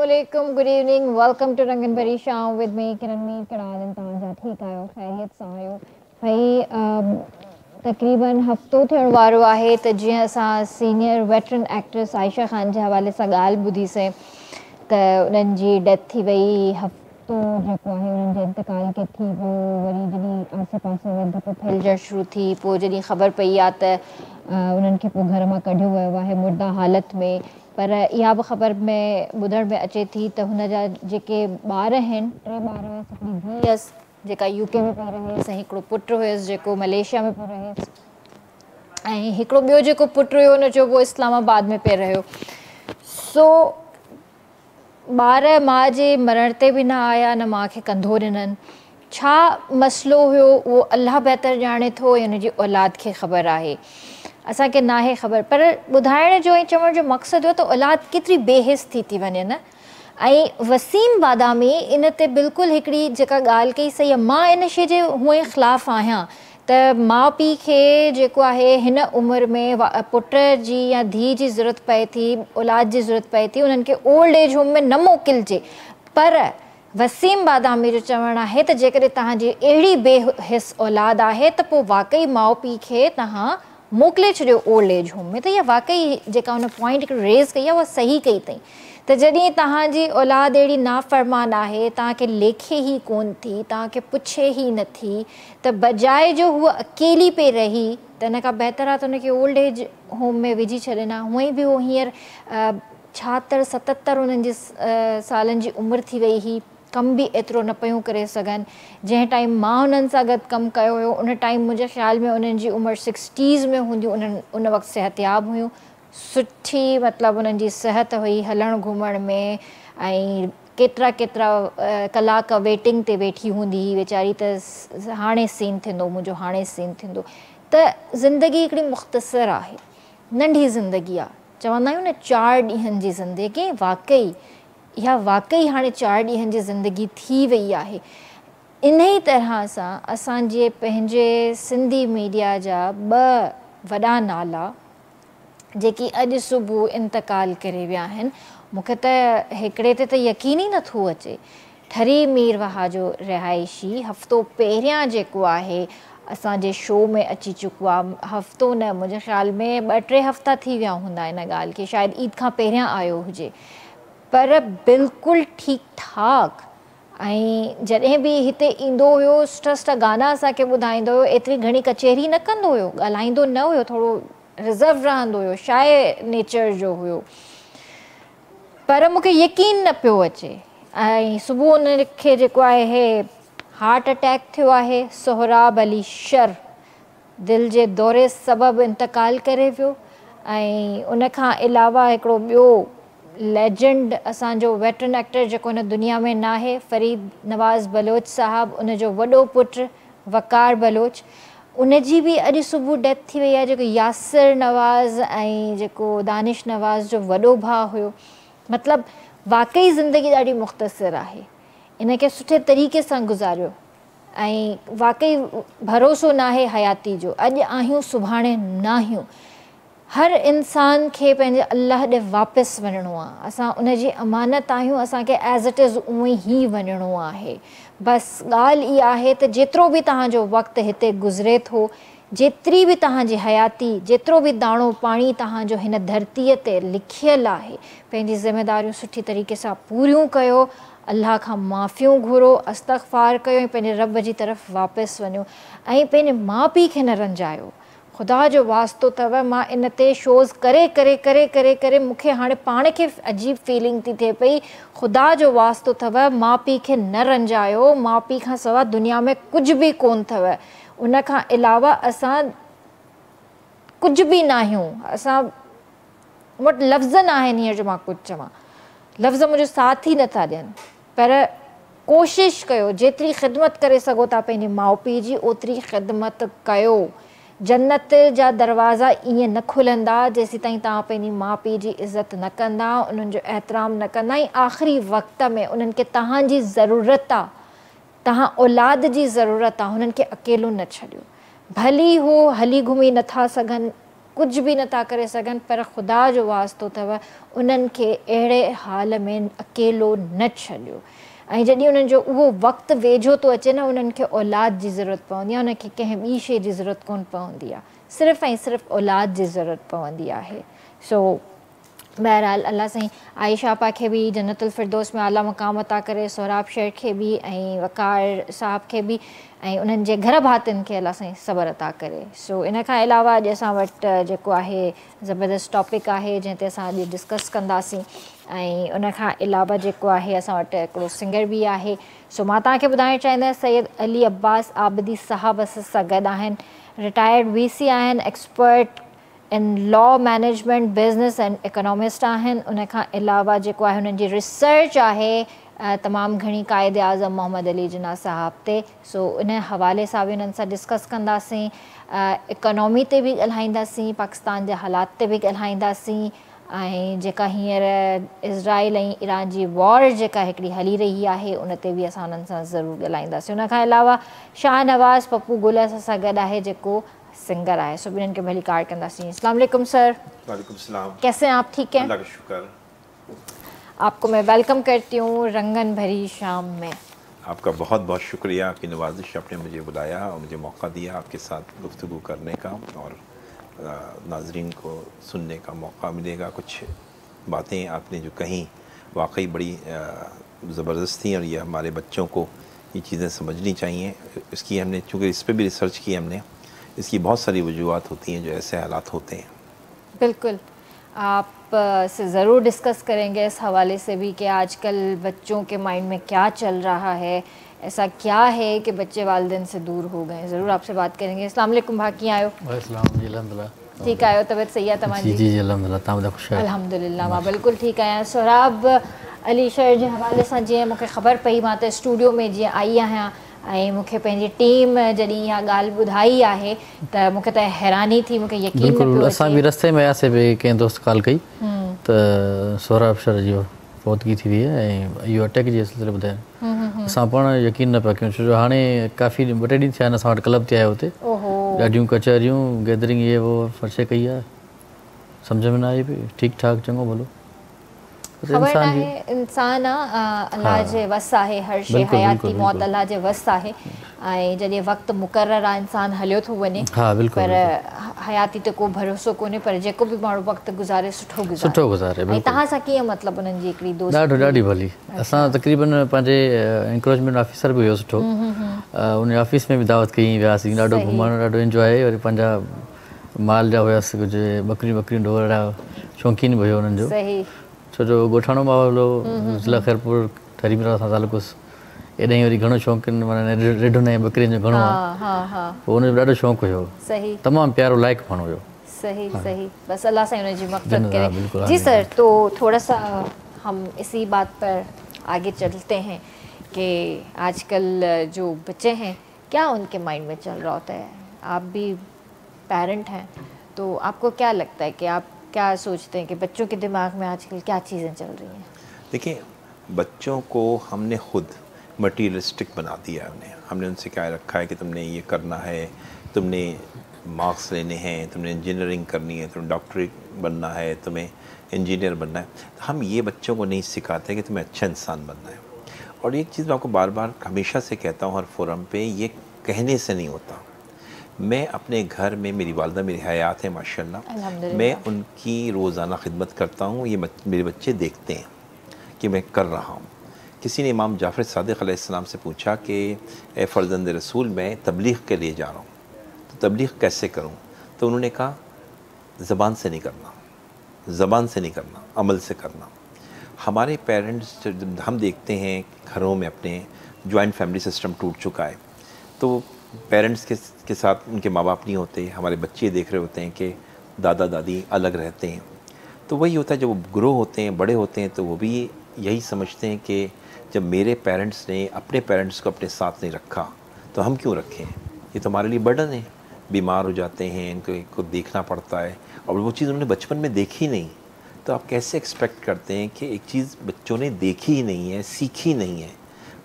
Assalamualaikum, good evening, welcome to Rangan Bari Sham with me Kiranmeet Kadal तव्हांजा ठीकु आहियो ख़ैरियत सां आहियो भई तक़रीबन हफ़्तो थियण वारो आहे त जीअं असां senior veteran actress Ayesha Khan जे हवाले सां ॻाल्हि ॿुधीसीं त उन्हनि जी डेथ थी वई हफ़्तो जेको आहे उन्हनि जे इंतकाल खे थी वियो वरी जॾहिं आसे पासे में धप फैलजणु शुरू थी पोइ जॾहिं ख़बर पई आहे त उन्हनि खे पोइ घर मां कढियो वियो आहे मुर्दा हालत में पर इहा बि ख़बर में ॿुधण में अचे थी त हुन जा जेके ॿार आहिनि 3 ॿार हिकिड़ी धीउ हुअसि जेका यूके में पियो रहेसि ऐं हिकिड़ो पुटु हुयुसि जेको मलेशिया में पियो रहेसि ऐं हिकिड़ो ॿियो जेको पुटु हुयो हुन जो उहो इस्लामाबाद में पियो रहियो सो ॿार माउ जे मरण ते बि न आया न माउ खे कंधो ॾिननि छा मसइलो हुयो उहो अलाह बहितर ॼाणे थो ऐं हुनजी औलाद खे ख़बर आहे असांखे नाहे ख़बर पर ॿुधाइण जो ऐं चवण जो मक़सदु हुयो त औलाद केतिरी बेहिस थी वञे न ऐं वसीम बादामी इन ते बिल्कुलु हिकिड़ी जेका ॻाल्हि कई सही आहे मां इन शइ जे हूअं ई ख़िलाफ़ु आहियां त माउ पीउ खे जेको आहे हिन उमिरि में पुट जी या धीउ जी ज़रूरत पए थी औलाद जी ज़रूरत पए थी उन्हनि खे ओल्ड एज होम में न मोकिलिजे पर वसीम बादामी जो चवणु आहे त जेकॾहिं तव्हांजी अहिड़ी बेहिस औलाद आहे त पोइ वाक़ई माउ पीउ खे तव्हां मोकिले छॾियो ओल्ड एज होम में त इहा वाक़ई जेका हुन पॉइंट हिकिड़ो रेज़ कई आहे उहा सही कई अथई त जॾहिं तव्हांजी औलाद अहिड़ी नाफ़रमान आहे तव्हांखे लेखे ई कोन थी तव्हांखे पुछे ई नथी त बजाए जो हूअ अकेली पे रही त हिन खां बहितर आहे त हुनखे ओल्ड एज होम में विझी छॾींदा हूअं ई बि उहो हींअर 76-77 उन्हनि जी सालनि जी उमिरि थी वई हुई कमु बि एतिरो न पियूं करे सघनि जंहिं टाइम मां हुननि सां गॾु कमु कयो हुयो उन टाइम मुंहिंजे ख़्याल में उन्हनि जी उमिरि 60s में हूंदियूं उन वक़्तु सिहतयाब हुयूं सुठी मतिलबु उन्हनि जी सिहत हुई हलण घुमण में ऐं केतिरा कलाक वेटिंग ते वेठी हूंदी हुई वीचारी त हाणे सीन थींदो मुंहिंजो हाणे सीन थींदो त ज़िंदगी हिकिड़ी मुख़्तसिर आहे नंढी ज़िंदगी आहे चवंदा आहियूं न 4 ॾींहंनि जी ज़िंदगी इहा वाक़ई हाणे 4 ॾींहंनि जी ज़िंदगी थी वई आहे इन ई तरह सां असांजे पंहिंजे सिंधी मीडिया जा 2 वॾा नाला जेकी अॼु सुबुह इंतकाल करे विया आहिनि मूंखे त हिकिड़े ते त यकीन ई नथो अचे ठरी मीरवाह जो रिहाइशी हफ़्तो पहिरियां जेको आहे असांजे शो में अची चुको आहे हफ़्तो न मुंहिंजे ख़्याल में 2-3 हफ़्ता थी विया हूंदा इन ॻाल्हि खे शायदि ईद खां पहिरियां आयो हुजे पर बिल्कुलु ठीकु ठाक ऐं जॾहिं बि हिते ईंदो हुयो सुठा गाना असांखे ॿुधाईंदो हुयो एतिरी घणी कचहरी न कंदो हुयो ॻाल्हाईंदो न हुयो थोरो रिज़र्व रहंदो हुयो शाए नेचर जो हुयो पर मूंखे यकीन न पियो अचे ऐं सुबुह उनखे जेको आहे हार्ट अटैक थियो आहे सोहराब अली शर दिलि जे दौरे सबबु इंतकाल करे वियो ऐं उनखां अलावा हिकिड़ो ॿियो लेजेंड असांजो वेटरन एक्टर जेको हिन दुनिया में न आहे फ़रीद नवाज़ बलोच साहबु उनजो वॾो पुटु वकार बलोच उनजी बि अॼु सुबुह डेथ थी वई आहे जेको यासिर नवाज़ ऐं जेको दानिश नवाज़ जो वॾो भाउ हुयो मतिलबु वाक़ई ज़िंदगी ॾाढी मुख़्तसिर आहे इनखे सुठे तरीक़े सां गुज़ारियो ऐं वाक़ई भरोसो न आहे हयाती जो अॼु आहियूं सुभाणे न आहियूं हर इंसान खे पंहिंजे अलाह ॾे वापसि वञिणो आहे असां उनजी अमानत आहियूं असांखे एज़ इट इज़ उअं ई वञिणो आहे बसि ॻाल्हि इहा आहे त जेतिरो बि तव्हांजो वक़्तु हिते गुज़रे थो जेतिरी बि तव्हांजी हयाती जेतिरो बि दाणो पाणी तव्हांजो हिन धरतीअ ते लिखियलु आहे पंहिंजी ज़िमेदारियूं सुठी तरीक़े सां पूरियूं कयो अलाह खां माफ़ियूं घुरो इस्तग़फ़ार कयो ऐं पंहिंजे रब जी तरफ़ वापसि वञो ऐं पंहिंजे माउ पीउ खे न रंजायो ख़ुदा जो वास्तो अथव मां इन ते शोज़ करे करे करे करे करे मूंखे हाणे पाण खे अजीब फीलिंग थी थिए पई ख़ुदा जो वास्तो अथव माउ पीउ खे न रंजायो माउ पीउ खां सवाइ दुनिया में कुझु बि कोन अथव उन खां अलावा असां कुझु बि न आहियूं असां वटि लफ़्ज़ न आहिनि हींअर जो मां कुझु चवां लफ़्ज़ मुंहिंजो साथ ई नथा ॾियनि पर कोशिशि कयो जेतिरी ख़िदमत करे सघो था पंहिंजे माउ पीउ जी ओतिरी ख़िदमत कयो जन्नत जा दरवाज़ा ईअं न खुलंदा जेसीं ताईं तव्हां पंहिंजी माउ पीउ जी इज़त न कंदा उन्हनि जो एतिराम न कंदा ऐं आख़िरी वक़्त में उन्हनि खे तव्हांजी ज़रूरत आहे तव्हां औलाद जी ज़रूरत आहे हुननि खे अकेलो न छॾियो भली हू हली घुमी नथा सघनि कुछ भी नथा करे सघनि, पर ख़ुदा जो वास्तो अथव उन्हनि खे अहिड़े हाल में अकेलो न छॾियो। ऐं जॾहिं उन्हनि जो उहो वक़्तु वेझो थो अचे न, उन्हनि खे औलाद जी ज़रूरत पवंदी आहे, उनखे कंहिं ॿी शइ जी ज़रूरत कोन पवंदी आहे, सिर्फ़ु ऐं सिर्फ़ु औलाद जी ज़रूरत पवंदी आहे। सो बहरहाल अल्लाह साईं आयशा आपा खे बि जन्नतुल फिरदौस में आला मक़ाम अता करे, सोहराब शेख खे बि ऐं वक़ार साहब खे बि ऐं उन्हनि जे घर भातियुनि खे अल्लाह साईं सब्र अता करे। सो इन खां अलावा अॼु असां वटि जेको आहे ज़बरदस्त टॉपिक आहे जंहिं ते असां अॼु डिस्कस कंदासीं, ऐं उन खां अलावा जेको आहे असां वटि हिकिड़ो सिंगर बि आहे। सो मां तव्हांखे ॿुधाइणु चाहींदसि सैयद अली अब्बास आबिदी साहब असां सां गॾु आहिनि, रिटायर्ड VC आहिनि, expert in law management business and economist आहिनि। उन खां अलावा जेको आहे हुननि जी रिसर्च आहे तमामु घणी क़ाइद आज़म मोहम्मद अली जिन्ना साहब ते। सो इन हवाले सां बि उन्हनि सां डिस्कस कंदासीं, इकोनॉमी ते बि ॻाल्हाईंदासीं, पाकिस्तान जे हालात ते बि ॻाल्हाईंदासीं, ऐं जेका हींअर इज़राइल ऐं ईरान जी वॉर जेका हिकिड़ी हली रही आहे उन ते बि असां उन्हनि सां ज़रूरु ॻाल्हाईंदासीं। उन खां अलावा शाहनवाज़ पप्पू गुल असां सां गॾु आहे जेको सिंगर है। सो ॿिन्हिनि खे भली कार कंदासीं। अस्सलाम वालेकुम सर। वालेकुम सलाम। कैसे हैं आप? ठीक हैं? अल्लाह का शुक्र। आपको मैं वेलकम करती हूँ रंगन भरी शाम में। आपका बहुत बहुत शुक्रिया, आपकी नवाजिश, आपने मुझे बुलाया और मुझे मौका दिया आपके साथ गुफ्तगू करने का, और नाजरीन को सुनने का मौका मिलेगा। कुछ बातें आपने जो कहीं वाकई बड़ी ज़बरदस्त थी, और ये हमारे बच्चों को ये चीज़ें समझनी चाहिए। इसकी हमने चूँकि इस पर भी रिसर्च की हमने, इसकी बहुत सारी वजूहत होती हैं जो ऐसे हालात होते हैं। बिल्कुल, आप से ज़रूर डिस्कस करेंगे इस हवाले से भी कि आजकल बच्चों के माइंड में क्या चल रहा है, ऐसा क्या है कि बच्चे वालिदैन से दूर हो गए। ज़रूर आपसे बात करेंगे। अस्सलाम वालेकुम भाई, कीअं आहियो? जी अल्हम्दुलिल्लाह। ठीक आहियो? तबियत सही आहे तव्हांजी? जी जी अल्हम्दुलिल्लाह, तव्हां ॿुधायो? ख़ुशि आहियो? अल्हम्दुलिल्लाह, मां बिल्कुलु ठीकु आहियां। सोहराब अली शहर जे हवाले सां जीअं मूंखे ख़बर पई, मां त स्टूडियो में जीअं आई आहियां ऐं मूंखे पंहिंजी टीम जॾहिं इहा ॻाल्हि ॿुधाई आहे त मूंखे त हैरानी थी, मूंखे यकीन न पियो अचे। असां बि रस्ते में आयासीं भई कंहिं दोस्त कॉल कई त सोहराब शहर जी फौतगी थी वई आहे ऐं इहो अटैक जी सिलसिले ॿुधायो। असां पाण यकीन न पिया कयूं, छो जो हाणे काफ़ी 2-3 ॾींहं थिया आहिनि असां वटि क्लब ते आयो हुते, ॾाढियूं कचहरियूं, गैदरिंग, ये वो फर्शे कई आहे, सम्झ में न आई पई। ठीकु ठाक चङो भलो ख़बर नाहे, इंसान अल्लाह जे वस आहे, हर शइ हयाती मौत अल्लाह जे वस आहे, ऐं जॾहिं वक़्तु मुक़ररु आहे इंसान हलियो थो वञे। पर हयाती ते को भरोसो कोन्हे, पर जेको बि माण्हू वक़्तु गुज़ारे सुठो गुज़ारे। ऐं तव्हां सां कीअं मतिलबु उन्हनि जी हिकिड़ी दोस्ती? ॾाढी भली। असां तक़रीबन पंहिंजे एनक्रोचमेंट ऑफिसर बि हुयो सुठो, उन ऑफिस में बि दावत कई वियासीं, ॾाढो घुमणु, ॾाढो इंजॉय। वरी पंहिंजा माल जा हुयासीं कुझु बकरियूं ढोर शौक़ीन बि हुयो उन्हनि जो, छो जो ॻोठाणो माहौलो ज़िला ख़ैरपुर ठरीमरा सां तालुकुस, एॾां वरी घणो शौक़ीन, माना रेढुनि ऐं बकरियुनि जो घणो आहे, पोइ उनजो ॾाढो शौक़ु हुयो, तमामु प्यारो लाइक़ु माण्हू हुयो। सही बस अल्लाह साईं उनजी मग़फ़िरत करे। जी सर, तो थोड़ा सा हम इसी बात पर आगे चलते हैं कि आजकल जो बच्चे हैं क्या उनके माइंड में चल रहा होता है। आप भी पेरेंट हैं, तो आपको क्या लगता है कि आप क्या सोचते हैं कि बच्चों के दिमाग में आजकल क्या चीज़ें चल रही हैं? देखिए, बच्चों को हमने खुद मटीरियलिस्टिक बना दिया है। हमने उनसे क्या रखा है कि तुमने ये करना है, तुमने मार्क्स लेने हैं, तुमने इंजीनियरिंग करनी है, तुम्हें डॉक्टरी बनना है, तुम्हें इंजीनियर बनना है। हम ये बच्चों को नहीं सिखाते कि तुम्हें अच्छा इंसान बनना है। और एक चीज़ मैं आपको बार बार हमेशा से कहता हूँ हर फोरम पे, ये कहने से नहीं होता। मैं अपने घर में, मेरी वालदा मेरी हयात है माशाल्लाह, मैं उनकी रोज़ाना खिदमत करता हूँ, ये मेरे बच्चे देखते हैं कि मैं कर रहा हूँ। किसी ने इमाम जाफ़र सादिक़ अलैहिस्सलाम से पूछा कि ए फ़र्ज़ंद रसूल, मैं तबलीग़ के लिए जा रहा हूँ, तो तबलीग़ कैसे करूँ? तो उन्होंने कहा ज़बान से नहीं करना, ज़बान से नहीं करना, अमल से करना। हमारे पेरेंट्स, हम देखते हैं घरों में अपने जॉइंट फैमिली सिस्टम टूट चुका है, तो पेरेंट्स के साथ उनके माँ बाप नहीं होते, हमारे बच्चे देख रहे होते हैं कि दादा दादी अलग रहते हैं। तो वही होता है, जब वो ग्रो होते हैं, बड़े होते हैं, तो वो भी यही समझते हैं कि जब मेरे पेरेंट्स ने अपने पेरेंट्स को अपने साथ नहीं रखा तो हम क्यों रखें, ये तो हमारे लिए बर्डन है। बीमार हो जाते हैं, इनको देखना पड़ता है, और वो चीज़ उन्होंने बचपन में देखी नहीं, तो आप कैसे एक्सपेक्ट करते हैं कि एक चीज़ बच्चों ने देखी ही नहीं है, सीखी नहीं है,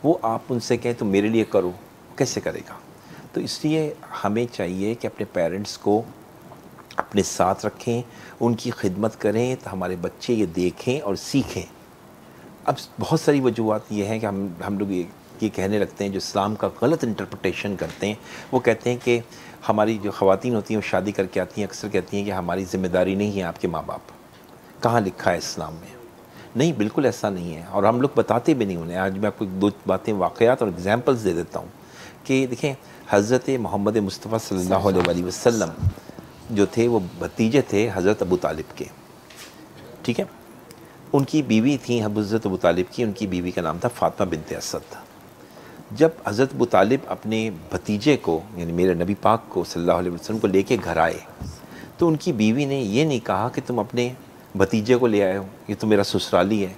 वो आप उनसे कहें तो मेरे लिए करो, कैसे करेगा? तो इसलिए हमें चाहिए कि अपने पेरेंट्स को अपने साथ रखें, उनकी खिदमत करें, तो हमारे बच्चे ये देखें और सीखें। अब बहुत सारी वजूहत ये हैं कि हम लोग ये कहने लगते हैं, जो इस्लाम का गलत इंटरप्रिटेशन करते हैं, वो कहते हैं कि हमारी जो ख़वातीन होती हैं वो शादी करके आती हैं, अक्सर कहती हैं कि हमारी ज़िम्मेदारी नहीं है आपके माँ बाप। कहाँ लिखा है इस्लाम में? नहीं, बिल्कुल ऐसा नहीं है, और हम लोग बताते भी नहीं उन्हें। आज मैं आपको दो बातें, वाक़यात और एग्जाम्पल्स दे देता हूँ कि देखें, हज़रत मोहम्मद मुस्तफ़ा सल्लल्लाहु अलैहि वसल्लम जो थे वो भतीजे थे हज़रत अबू तालिब के, ठीक है। उनकी बीवी थी हज़रत अबू तालिब की, उनकी बीवी का नाम था फ़ातिमा बिन्त असद। जब हज़रत अबू तालिब अपने भतीजे को, यानी मेरे नबी पाक को सल्लल्लाहु अलैहि वसल्लम को लेके घर आए, तो उनकी बीवी ने ये नहीं कहा कि तुम अपने भतीजे को ले आए हो, ये तो मेरा ससुराली है,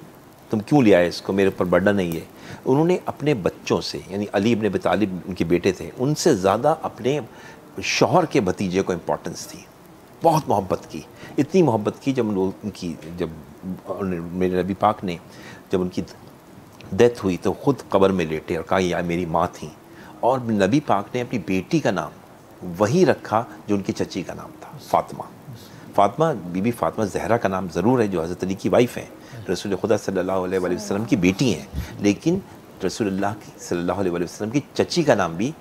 तुम क्यों ले आए इसको, मेरे ऊपर बर्डन नहीं है। उन्होंने अपने बच्चों से, यानी अली इब्न अबी तालिब उनके बेटे थे, उनसे ज़्यादा अपने शौहर के भतीजे को इम्पोर्टेंस थी। बहुत मोहब्बत की, इतनी मोहब्बत की जब मेरे नबी पाक ने जब उनकी डेथ हुई तो ख़ुद कब्र में लेटे और कहा यार मेरी माँ थी, और नबी पाक ने अपनी बेटी का नाम वही रखा जो उनकी चची का नाम था, फ़ातिमा। फ़ातिमा, बीबी फ़ातिमा ज़हरा का नाम ज़रूर है, जो हज़रत अली की वाइफ़ हैं, रसूल खुदा सल्लल्लाहु अलैहि वसल्लम की बेटी हैं, लेकिन रसूलुल्लाह सल्लल्लाहु अलैहि वसल्लम की चची का नाम भी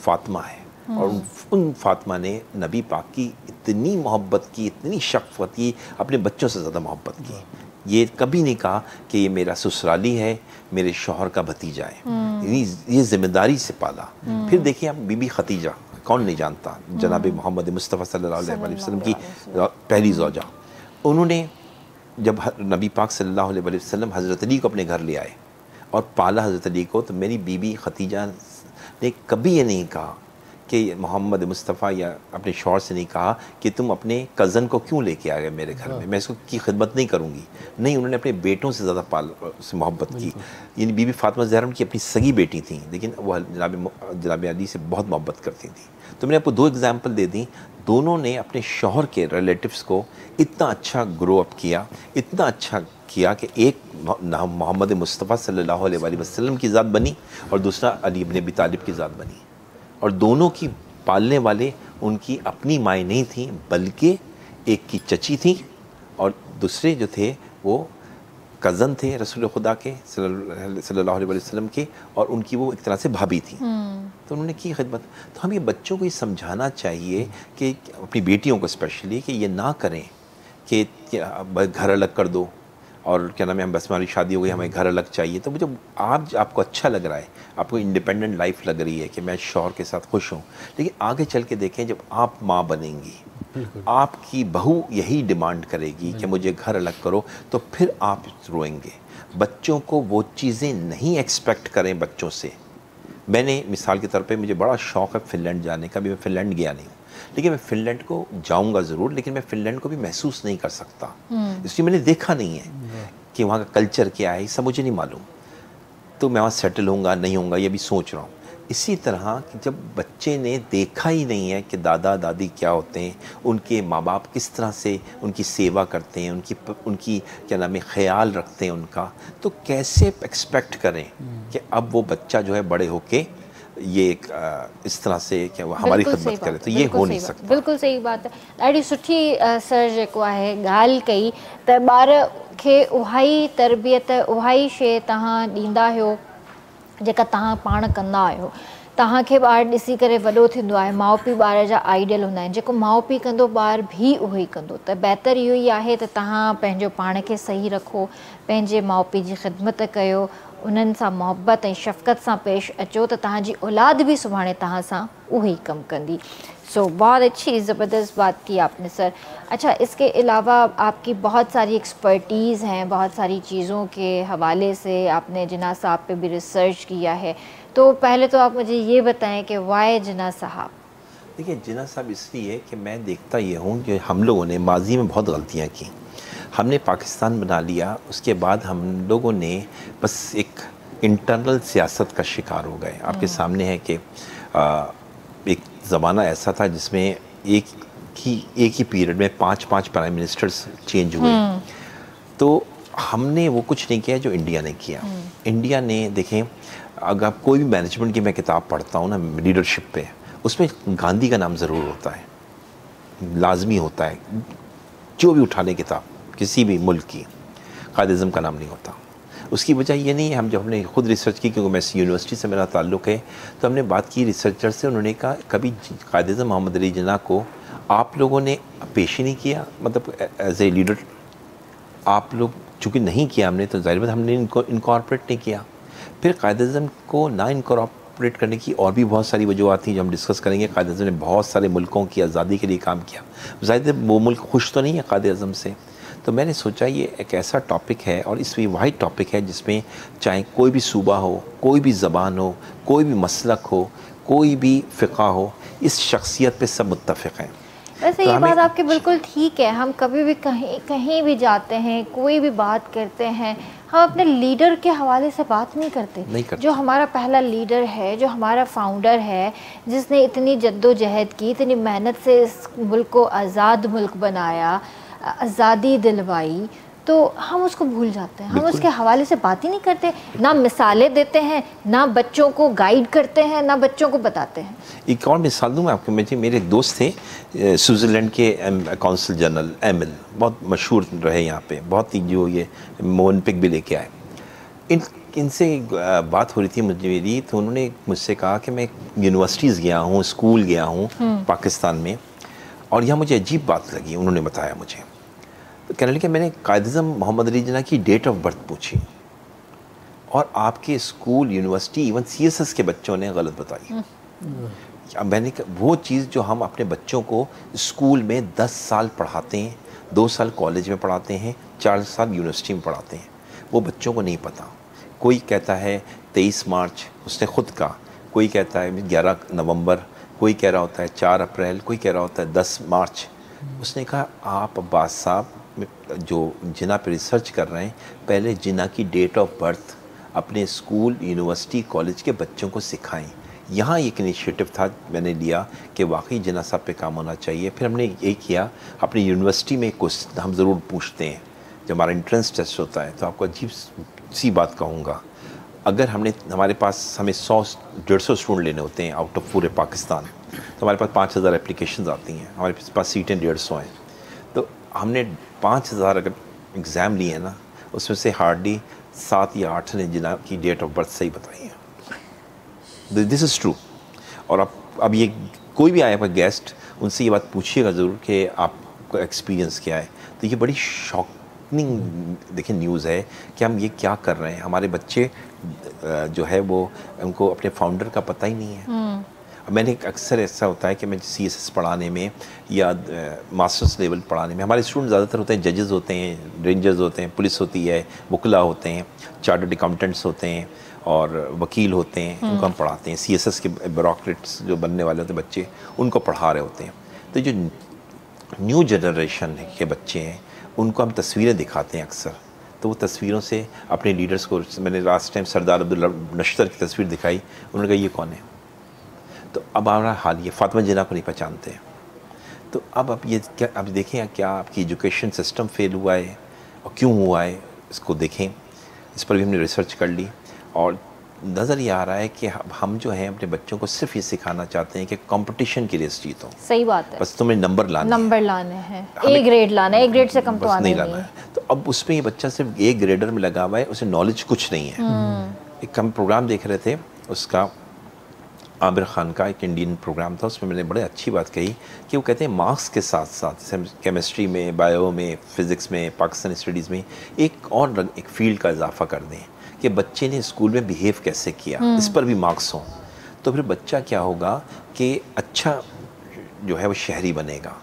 फ़ातिमा है। और उन फ़ातिमा ने नबी पाक की इतनी मोहब्बत की, इतनी शफ़क़त की, अपने बच्चों से ज़्यादा मोहब्बत की। ये कभी नहीं कहा कि ये मेरा ससुराली है, मेरे शौहर का भतीजा है, ये ज़िम्मेदारी से पाला। फिर देखिए आप बीबी खतीजा, कौन नहीं जानता, जनाब मोहम्मद मुस्तफ़ा सल्लल्लाहु अलैहि वसल्लम की पहली ज़ौजा। उन्होंने जब नबी पाक सल्लल्लाहु अलैहि वसल्लम हज़रत अली को अपने घर ले आए और पाला हज़रत अली को, तो मेरी बीबी खतीजा ने कभी ये नहीं कहा कि मोहम्मद मुस्तफ़ा या अपने शौहर से नहीं कहा कि तुम अपने कज़न को क्यों लेके आ गए मेरे घर में, मैं इसको की खिदमत नहीं करूँगी। नहीं, उन्होंने अपने बेटों से ज़्यादा से मोहब्बत की। यानी बीबी फ़ातिमा ज़हरा उनकी अपनी सगी बेटी थी, लेकिन वह जनाब अली से बहुत मोहब्बत करती थी। तो मैंने आपको दो एग्ज़ाम्पल दे दी, दोनों ने अपने शौहर के रिलेटिव्स को इतना अच्छा ग्रो अप किया, इतना अच्छा किया कि एक मोहम्मद मुस्तफ़ा सल्लल्लाहु अलैहि वसल्लम की ज़ात बनी और दूसरा अली इब्न अबी तालिब की ज़ात बनी। और दोनों की पालने वाले उनकी अपनी माएँ नहीं थी, बल्कि एक की चची थी और दूसरे जो थे वो कज़न थे रसूल खुदा के सल्लल्लाहु अलैहि वसल्लम के, और उनकी वो एक तरह से भाभी थी। तो उन्होंने की खिदमत। तो हमें बच्चों को ये समझाना चाहिए कि अपनी बेटियों को स्पेशली कि ये ना करें कि घर अलग कर दो और क्या नाम है, हम बस हमारी शादी हो गई, हमें घर अलग चाहिए। तो मुझे आपको अच्छा लग रहा है, आपको इंडिपेंडेंट लाइफ लग रही है कि मैं शौहर के साथ खुश हूँ, लेकिन आगे चल के देखें जब आप माँ बनेंगी, आपकी बहू यही डिमांड करेगी कि मुझे घर अलग करो, तो फिर आप रोएंगे। बच्चों को वो चीज़ें नहीं एक्सपेक्ट करें बच्चों से। मैंने मिसाल के तौर पे मुझे बड़ा शौक़ है फ़िनलैंड जाने का, भी मैं फ़िनलैंड गया नहीं हूँ, लेकिन मैं फ़िनलैंड को जाऊँगा ज़रूर, लेकिन मैं फ़िनलैंड को भी महसूस नहीं कर सकता, इसलिए मैंने देखा नहीं है कि वहाँ का कल्चर क्या है, सब मुझे नहीं मालूम। तो मैं वहाँ सेटल होऊंगा नहीं होऊंगा ये भी सोच रहा हूँ। इसी तरह कि जब बच्चे ने देखा ही नहीं है कि दादा दादी क्या होते हैं, उनके माँ बाप किस तरह से उनकी सेवा करते हैं, उनकी क्या नाम है ख्याल रखते हैं उनका, तो कैसे एक्सपेक्ट करें कि अब वो बच्चा जो है बड़े होके ये इस तरह से क्या हमारी खिदमत करे, तो ये हो नहीं सकता। बिल्कुल सही बात है। ॾाढी सुठी सर जेको आहे ॻाल्हि कई त ॿार खे उहा ई तरबियत, उहा ई शइ तव्हां ॾींदा आहियो जेका तव्हां पाण कंदा आहियो। तव्हांखे ॿार ॾिसी करे वॾो थींदो आहे, माउ पीउ ॿार जा आइडियल हूंदा आहिनि, जेको माउ पीउ कंदो ॿार बि उहो ई कंदो। त बहितर इहो ई आहे त तव्हां पंहिंजो पाण खे सही रखो, पंहिंजे माउ पीउ जी ख़िदमत कयो, उन्हनि सां मोहब्बत ऐं शफ़क़त सां पेश अचो, त तव्हांजी औलाद बि सुभाणे तव्हां सां उहो ई कमु कंदी। सो बहुत अच्छी ज़बरदस्त बात की आपने सर। अच्छा, इसके अलावा आपकी बहुत सारी एक्सपर्टीज़ हैं, बहुत सारी चीज़ों के हवाले से आपने जिन्ना साहब पे भी रिसर्च किया है, तो पहले तो आप मुझे ये बताएं कि वाई जिन्ना साहब? देखिए, जिन्ना साहब इसलिए कि मैं देखता ये हूँ कि हम लोगों ने माजी में बहुत गलतियाँ की। हमने पाकिस्तान बना लिया, उसके बाद हम लोगों ने बस एक इंटरनल सियासत का शिकार हो गए। आपके सामने है कि एक ज़माना ऐसा था जिसमें एक ही पीरियड में 5 प्राइम मिनिस्टर्स चेंज हुए। तो हमने वो कुछ नहीं किया जो इंडिया ने किया। इंडिया ने देखें, अगर आप कोई भी मैनेजमेंट की मैं किताब पढ़ता हूँ ना लीडरशिप पे, उसमें गांधी का नाम ज़रूर होता है। लाजमी होता है जो भी उठाने किताब किसी भी मुल्क की, कायद-ए-आज़म का नाम नहीं होता। उसकी वजह ये नहीं है, हम जब हमने खुद रिसर्च की, क्योंकि मैं यूनिवर्सिटी से मेरा ताल्लुक़ है, तो हमने बात की रिसर्चर से, उन्होंने कहा कभी कायद-ए-आज़म मोहम्मद अली जिन्ना को आप लोगों ने पेश ही नहीं किया, मतलब एज ए लीडर आप लोग चूँकि नहीं किया हमने, तो ज़ाहिर बात हमने इनको इनकॉर्पोरेट नहीं किया। फिर कायद-ए-आज़म को ना इनकॉर्पोरेट करने की और भी बहुत सारी वजूहत थी जो हम डिस्कस करेंगे। कायद-ए-आज़म ने बहुत सारे मुल्कों की आज़ादी के लिए काम किया, ज़ाहिर है वो मुल्क खुश तो नहीं है कायद-ए-आज़म से। तो मैंने सोचा ये एक ऐसा टॉपिक है और इसमें वाहिद टॉपिक है जिसमें चाहे कोई भी सूबा हो, कोई भी ज़बान हो, कोई भी मसलक हो, कोई भी फ़िक़ा हो, इस शख्सियत पे सब मुत्तफ़िक़ हैं। वैसे तो ये बात आपकी बिल्कुल ठीक है। हम कभी भी कहीं भी जाते हैं, कोई भी बात करते हैं, हम अपने लीडर के हवाले से बात नहीं करते। जो हमारा पहला लीडर है, जो हमारा फाउंडर है, जिसने इतनी जद्दोजहद की, इतनी मेहनत से इस मुल्क को आज़ाद मुल्क बनाया, आज़ादी दिलवाई, तो हम उसको भूल जाते हैं। हम उसके हवाले से बात ही नहीं करते, ना मिसालें देते हैं, ना बच्चों को गाइड करते हैं, ना बच्चों को बताते हैं। एक और मिसाल दूँ मैं आपको, मेरे एक दोस्त थे स्विट्ज़रलैंड के कौंसल जनरल एमिल, बहुत मशहूर रहे यहाँ पे, बहुत ही जो ये ओलंपिक भी लेके आए। इनसे बात हो रही थी मेरी, तो उन्होंने मुझसे कहा कि मैं यूनिवर्सिटीज़ गया हूँ, स्कूल गया हूँ पाकिस्तान में, और यहाँ मुझे अजीब बात लगी। उन्होंने बताया मुझे, तो कहने लगे मैंने कायद-ए-आज़म मोहम्मद अली जिन्ना की डेट ऑफ बर्थ पूछी और आपके स्कूल, यूनिवर्सिटी, इवन CSS के बच्चों ने गलत बताई। अब मैंने वो चीज़ जो हम अपने बच्चों को स्कूल में 10 साल पढ़ाते हैं, 2 साल कॉलेज में पढ़ाते हैं, 4 साल यूनिवर्सिटी में पढ़ाते हैं, वो बच्चों को नहीं पता। कोई कहता है 23 मार्च, उसने ख़ुद कहा, कोई कहता है 11 नवंबर, कोई कह रहा होता है 4 अप्रैल, कोई कह रहा होता है 10 मार्च। उसने कहा आप अब्बास साहब जो जिन्ना पे रिसर्च कर रहे हैं, पहले जिन्ना की डेट ऑफ बर्थ अपने स्कूल, यूनिवर्सिटी, कॉलेज के बच्चों को सिखाएं। यहाँ एक इनिशिएटिव था मैंने लिया कि वाकई जिन्ना साहब पे काम होना चाहिए। फिर हमने ये किया, अपनी यूनिवर्सिटी में क्वेश्चन हम ज़रूर पूछते हैं जब हमारा एंट्रेंस टेस्ट होता है। तो आपको अजीब सी बात कहूँगा, अगर हमारे पास हमें 100-150 स्टूडेंट लेने होते हैं आउट ऑफ पूरे पाकिस्तान, तो हमारे पास 5000 एप्लीकेशंस आती हैं, हमारे पास सीटें 150 हैं। तो हमने 5000 अगर एग्ज़ाम लिए हैं ना, उसमें से हार्डली 7 या 8 ने जिन्ना की डेट ऑफ बर्थ सही बताई है। This is true. और अब ये कोई भी आए आपका गेस्ट, उनसे ये बात पूछिएगा ज़रूर कि आपका एक्सपीरियंस क्या है। तो ये बड़ी शॉकिंग देखिए न्यूज़ है कि हम ये क्या कर रहे हैं। हमारे बच्चे जो है वो, उनको अपने फाउंडर का पता ही नहीं है। मैंने अक्सर ऐसा होता है कि मैं CSS पढ़ाने में या मास्टर्स लेवल पढ़ाने में, हमारे स्टूडेंट ज़्यादातर होते हैं जजेस होते हैं, रेंजर्स होते हैं, पुलिस होती है, वकला होते हैं, चार्टर्ड अकाउंटेंट्स होते हैं और वकील होते हैं, उनको हम पढ़ाते हैं। CSS के ब्यूरोक्रेट्स जो बनने वाले होते हैं बच्चे, उनको पढ़ा रहे होते हैं। तो जो न्यू जनरेशन के बच्चे हैं, उनको हम तस्वीरें दिखाते हैं अक्सर, तो वो तस्वीरों से अपने लीडर्स को, मैंने लास्ट टाइम सरदार अब्दुल्ला नश्तर की तस्वीर दिखाई, उन्होंने कहा ये कौन है। तो अब हमारा हाल ये फातिमा जिन्ना को नहीं पहचानते। तो अब ये क्या, अब देखें क्या आपकी एजुकेशन सिस्टम फेल हुआ है और क्यों हुआ है, इसको देखें। इस पर भी हमने रिसर्च कर ली और नज़र ये आ रहा है कि हम जो हैं अपने बच्चों को सिर्फ ये सिखाना चाहते हैं कि कंपटीशन की रेस जीतो। सही बात है, बस तुम्हें नंबर लाने हैं, A ग्रेड लाना है, A ग्रेड से कम तो आना नहीं लाना है। तो अब उसमें ये बच्चा सिर्फ A ग्रेडर में लगा हुआ है, उसे नॉलेज कुछ नहीं है। एक हम प्रोग्राम देख रहे थे, उसका आमिर खान का एक इंडियन प्रोग्राम था, उसमें मैंने बड़े अच्छी बात कही कि वो कहते हैं मार्क्स के साथ साथ केमिस्ट्री में, बायो में, फ़िज़िक्स में, पाकिस्तानी स्टडीज़ में एक फ़ील्ड का इजाफा कर दें कि बच्चे ने स्कूल में बिहेव कैसे किया, इस पर भी मार्क्स हों। तो फिर बच्चा क्या होगा कि अच्छा जो है वो शहरी बनेगा।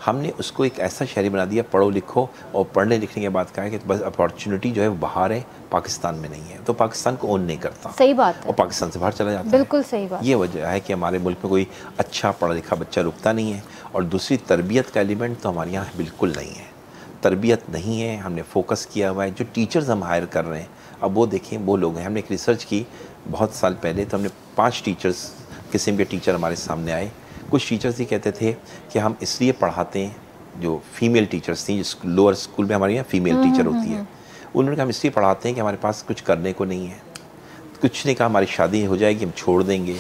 हमने उसको एक ऐसा शहरी बना दिया, पढ़ो लिखो, और पढ़ने लिखने के बाद कहा है कि बस अपॉर्चुनिटी जो है वो बाहर है, पाकिस्तान में नहीं है, तो पाकिस्तान को ओन नहीं करता। सही बात है। और पाकिस्तान से बाहर चला जाता है। बिल्कुल सही बात। ये वजह है कि हमारे मुल्क में कोई अच्छा पढ़ा लिखा बच्चा रुकता नहीं है। और दूसरी, तरबियत का एलिमेंट तो हमारे यहाँ बिल्कुल नहीं है। तरबियत नहीं है, हमने फोकस किया हुआ है। जो टीचर्स हम हायर कर रहे हैं, अब वो देखें, वो लोग हैं। हमने एक रिसर्च की बहुत साल पहले, तो हमने 5 टीचर्स किस्म के टीचर हमारे सामने आए। कुछ टीचर्स ये कहते थे कि हम इसलिए पढ़ाते हैं, जो फीमेल टीचर्स थी, जिस लोअर स्कूल में हमारे यहाँ फीमेल टीचर होती है, उन्होंने कहा हम इसलिए पढ़ाते हैं कि हमारे पास कुछ करने को नहीं है। कुछ ने कहा हमारी शादी हो जाएगी, हम छोड़ देंगे।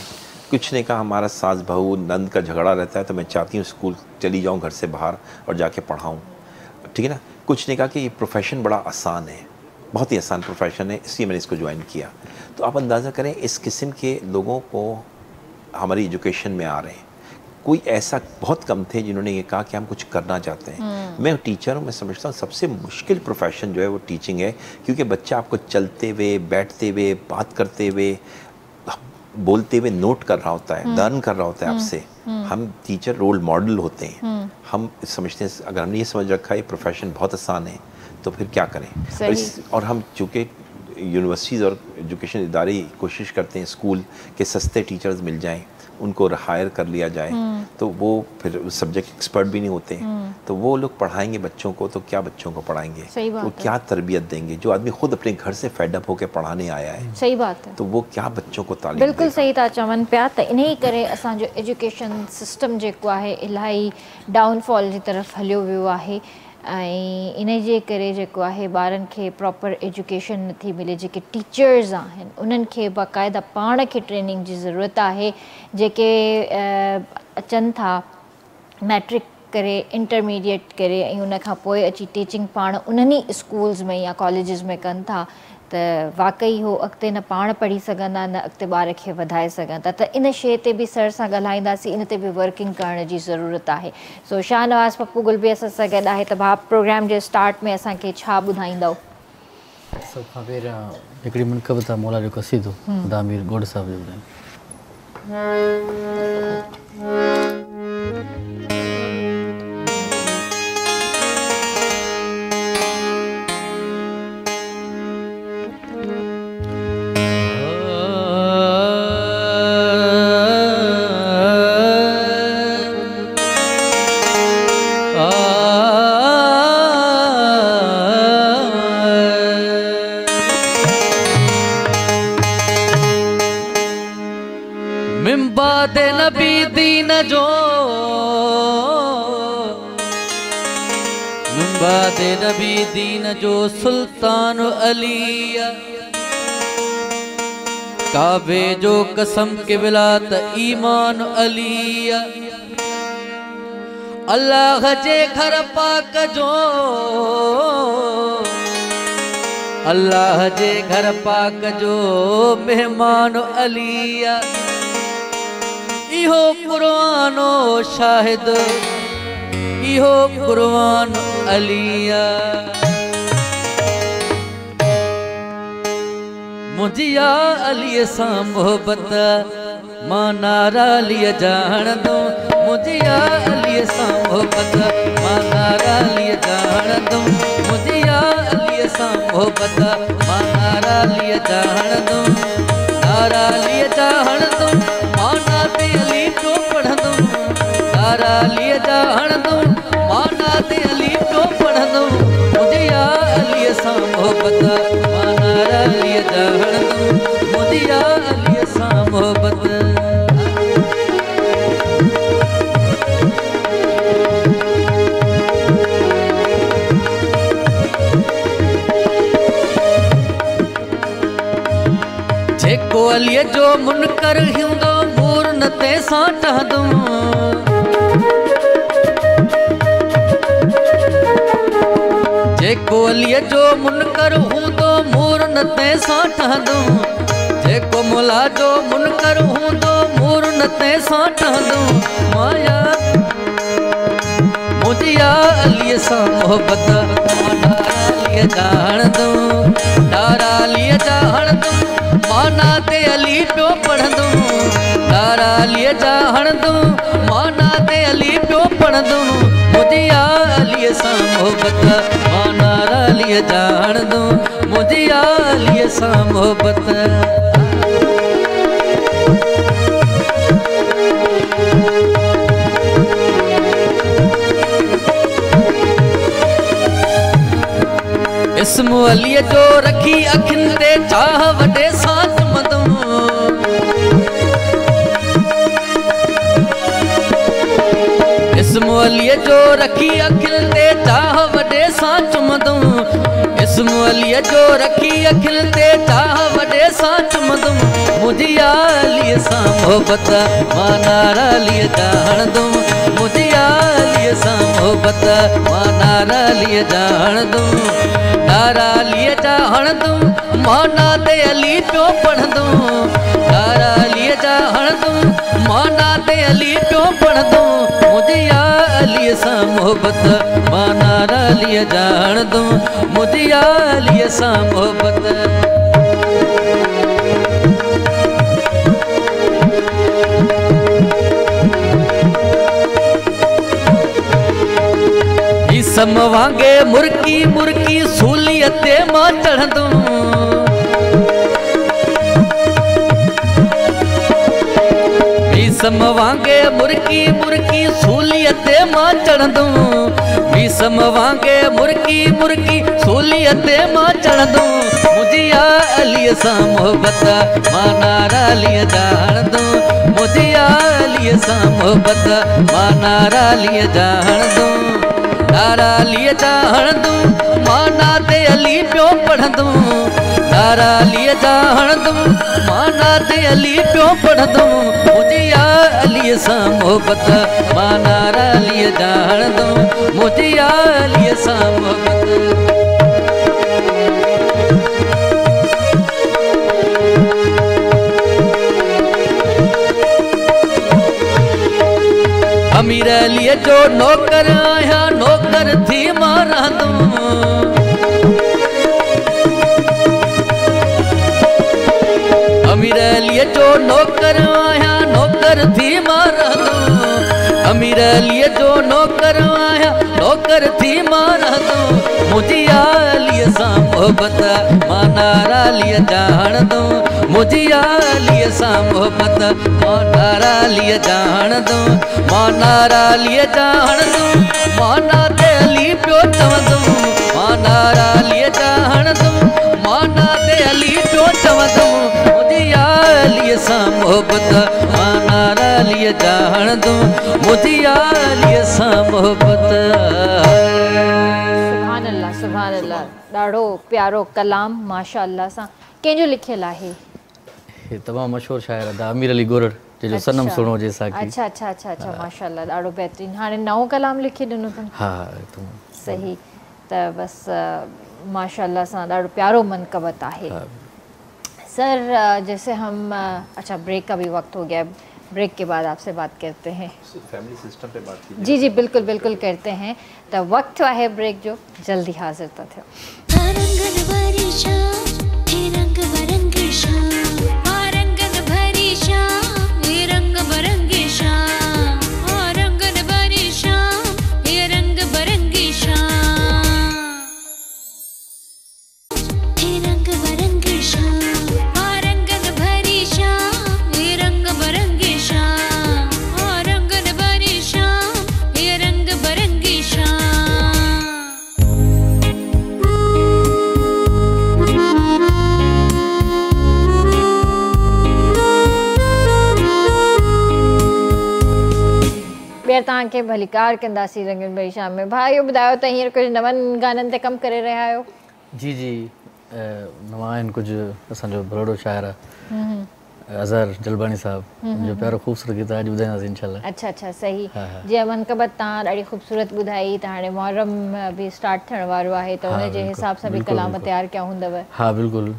कुछ ने कहा हमारा सास बहू नंद का झगड़ा रहता है तो मैं चाहती हूँ स्कूल चली जाऊँ घर से बाहर और जाके पढ़ाऊँ, ठीक है ना। कुछ ने कहा कि ये प्रोफेशन बड़ा आसान है, बहुत ही आसान प्रोफेशन है, इसलिए मैंने इसको ज्वाइन किया। तो आप अंदाज़ा करें इस किस्म के लोगों को हमारी एजुकेशन में आ रहे हैं। कोई ऐसा बहुत कम थे जिन्होंने ये कहा कि हम कुछ करना चाहते हैं। मैं टीचर हूँ, मैं समझता हूँ सबसे मुश्किल प्रोफेशन जो है वो टीचिंग है, क्योंकि बच्चा आपको चलते हुए, बैठते हुए, बात करते हुए, बोलते हुए नोट कर रहा होता है, लर्न कर रहा होता है आपसे। हम टीचर रोल मॉडल होते हैं। हम समझते हैं अगर हमने ये समझ रखा है प्रोफेशन बहुत आसान है तो फिर क्या करें। और हम चूँकि यूनिवर्सिटीज़ और एजुकेशन इदारे कोशिश करते हैं स्कूल के सस्ते टीचर्स मिल जाएं, उनको हायर कर लिया जाए, तो वो फिर सब्जेक्ट एक्सपर्ट भी नहीं होते, तो वो लोग पढ़ाएंगे बच्चों को तो क्या बच्चों को पढ़ाएंगे, वो क्या तरबियत देंगे। जो आदमी खुद अपने घर से फेडअप होकर पढ़ाने आया है, सही बात है, तो वो क्या बच्चों को तालीम बिल्कुल सही था चवन पिया। त इन्ही करे असांजो एजुकेशन सिस्टम जेको आहे इलाही डाउनफॉल जी तरफ़ हलियो वियो आहे। ऐं इन जे करे जेको आहे ॿारनि खे प्रॉपर एजुकेशन नथी मिले। जेके टीचर्स आहिनि उन्हनि खे बाक़ाइदा पाण खे ट्रेनिंग जी ज़रूरत आहे। जेके अचनि था मैट्रिक करे, इंटरमीडिएट करे ऐं उन खां पोइ अची टीचिंग पाण उन्हनि स्कूल्स में या कॉलेजिस में कनि था, त वाक़ई हो अॻिते न पाण पढ़ी सघंदा न अॻिते ॿार खे वधाए सघनि था। त इन शइ ते बि सर सां ॻाल्हाईंदासीं, इन ते बि वर्किंग करण जी ज़रूरत आहे। सो शाहनवाज़ पप्पू गुल बि असां सां गॾु आहे। त भाउ प्रोग्राम जे स्टार्ट में असांखे छा ॿुधाईंदव? सभ खां पहिरियां हिकिड़ी मुनक़ब था मौला जो क़सीदो दामीर गोड़ साहिब जो ॿुधायूं। नबी दीन जो सुल्तान अली काबे जो कसम के विलात ईमान अली अल्लाह जे घर पाक जो अल्लाह जे घर पाक जो मेहमान अली इहो कुरानो शाहिद इहो कुरान अलिया मुझिया अली सां मोहब्बत मां नारा लिया जान दूं मुझिया अली सां मोहब्बत मां नारा लिया जान दूं मुझिया अली सां मोहब्बत मां नारा लिया जान दूं नारा लिया जान दूं माना ते अली तो पढ़ दूं नारा लिया जान दूं माना ते अली तो पढ़ दूं मुझिया अली सां मोहब्बत मां नारा लिया जान दूं मुझिया अली सां मोहब्बत जेको अलीअ जो मुनकर हूंदो मूर न ते सां ठहंदुम जेको अलीअ जो मुनकर हूंदो मूर न ते सां ठहंदुम जेको मौला जो मुनकर हूंदो मूर न ते सां ठहंदुम माया मुझिया अलीअ सां मोहब्बत नारा लिया जान दूं नारा लिया जान दूं माना ते अली पियो पढ़ दूं नारा लिया जान दूं माना ते अली पियो पढ़ दूं मुझिया अलीअ सां मोहब्बत मां नारा लिया जान दूं मुझिया अलीअ सां मोहब्बत इस्मु अलीअ जो रखी अखियुनि ते चाह वॾे सां चुमंदुम इस्मु अलीअ जो रखी अखियुनि ते चाह वॾे सां चुमंदुम इस्मु अलीअ जो रखी अखियुनि ते चाह वॾे सां चुमंदुम मुझी आलीअ सां मोहबत मां नारालीअ जा हणंदुमि मुंहिंजी आलीअ सां मोहबत मां नारालीअ जा हणंदुमि नारालीअ जा हणंदुमि मां नाते अली पियो पढ़ंदुमि नारालीअ जा हणंदुमि मां नाते अली पियो पढ़ंदुमि मुंहिंजी आलीअ सां मोहबत मां नारालीअ जा हणंदुमि मुंहिंजी आलीअ सां मोहबत सम वांगे मुर्की मुर्की सूलीअ ते मां चढ़ंदुमि सम वांगे मुर्की मुर्की सूलीअ ते मां चढ़ंदुमि सम वांगे मुर्की मुर्की सूलीअ ते मां चढ़ंदुमि मुंहिंजी आलीअ सां मोहबत मां नारालीअ जा हणंदुमि मुंहिंजी आलीअ सां मोहबत मां नारालीअ जा हणंदुमि नारालीअ जा हणंदुमि मां नाते अली पियो पढ़ंदुमि नारालीअ जा हणंदुमि मां नाते अली पियो पढ़ंदुमि मुंहिंजी आलीअ सां मोहबत मां नारालीअ जा हणंदुमि मुंहिंजी आलीअ सां मोहबत अमीर अलीअ जो नौकर आहियां नौकर थी मां रहंदुमि अमीर अलीअ जो नौकर आहियां नौकर थी मां रहंदुमि अमीर अलीअ जो नौकर आहियां नौकर थी मां रहंदुमि मुंहिंजी आलीअ सां मोहबत मां नारालीअ जा हणंदुमि मुंहिंजी आलीअ सां मोहबत मां नारालीअ जा हणंदुमि मां नारालीअ जा हणंदुमि मां नाते अली पियो चवंदुमि मां नारालीअ जा हणंदुमि मां नाते अली पियो चवंदुमि मुंहिंजी आलीअ सां मोहबत मां नारालीअ जा हणंदुमि मुंहिंजी आलीअ सां मोहबत सुभान अल्लाह सुभान अल्लाह ॾाढो प्यारो कलाम माशाअल्लाह सां कंहिंजो लिखियलु आहे हे तमामु मशहूरु शाइर आहे अमीर अली गोरड़ जो सनम सुणो जैसा की अच्छा अच्छा अच्छा अच्छा माशाअल्लाह ॾाढो बहितरीनु हाणे नओं कलाम लिखी ॾिनो अथनि हा सही त बसि माशाअल्लाह सां ॾाढो प्यारो मनक़बत आहे सर जैसे हम अच्छा ब्रेक का भी वक्त हो गया है ब्रेक के बाद आपसे बात करते हैं फैमिली सिस्टम पे बात कीजिए जी जी बिल्कुल बिल्कुल करते हैं तो वक्त है ब्रेक जो जल्दी हाजिर था तव्हांखे भलीकार कंदासीं रंगनि भरी शाम में भाई ॿुधायो त हींअर कुझु नवनि गाननि ते कमु करे रहिया आहियो जी जी नवां आहिनि कुझु असांजो बरोड़ो शाइर आहे अज़हर जलबानी साहब जो प्यारो ख़ूबसूरत गीत अॼु ॿुधाईंदासीं इंशाल्लाह अच्छा अच्छा सही जीअं मनक़बत तव्हां ॾाढी ख़ूबसूरत ॿुधाई त हाणे मुहर्रम बि स्टार्ट थियण वारो आहे त हुनजे हिसाब सां बि कलाम तयारु कया हूंदव हा बिल्कुलु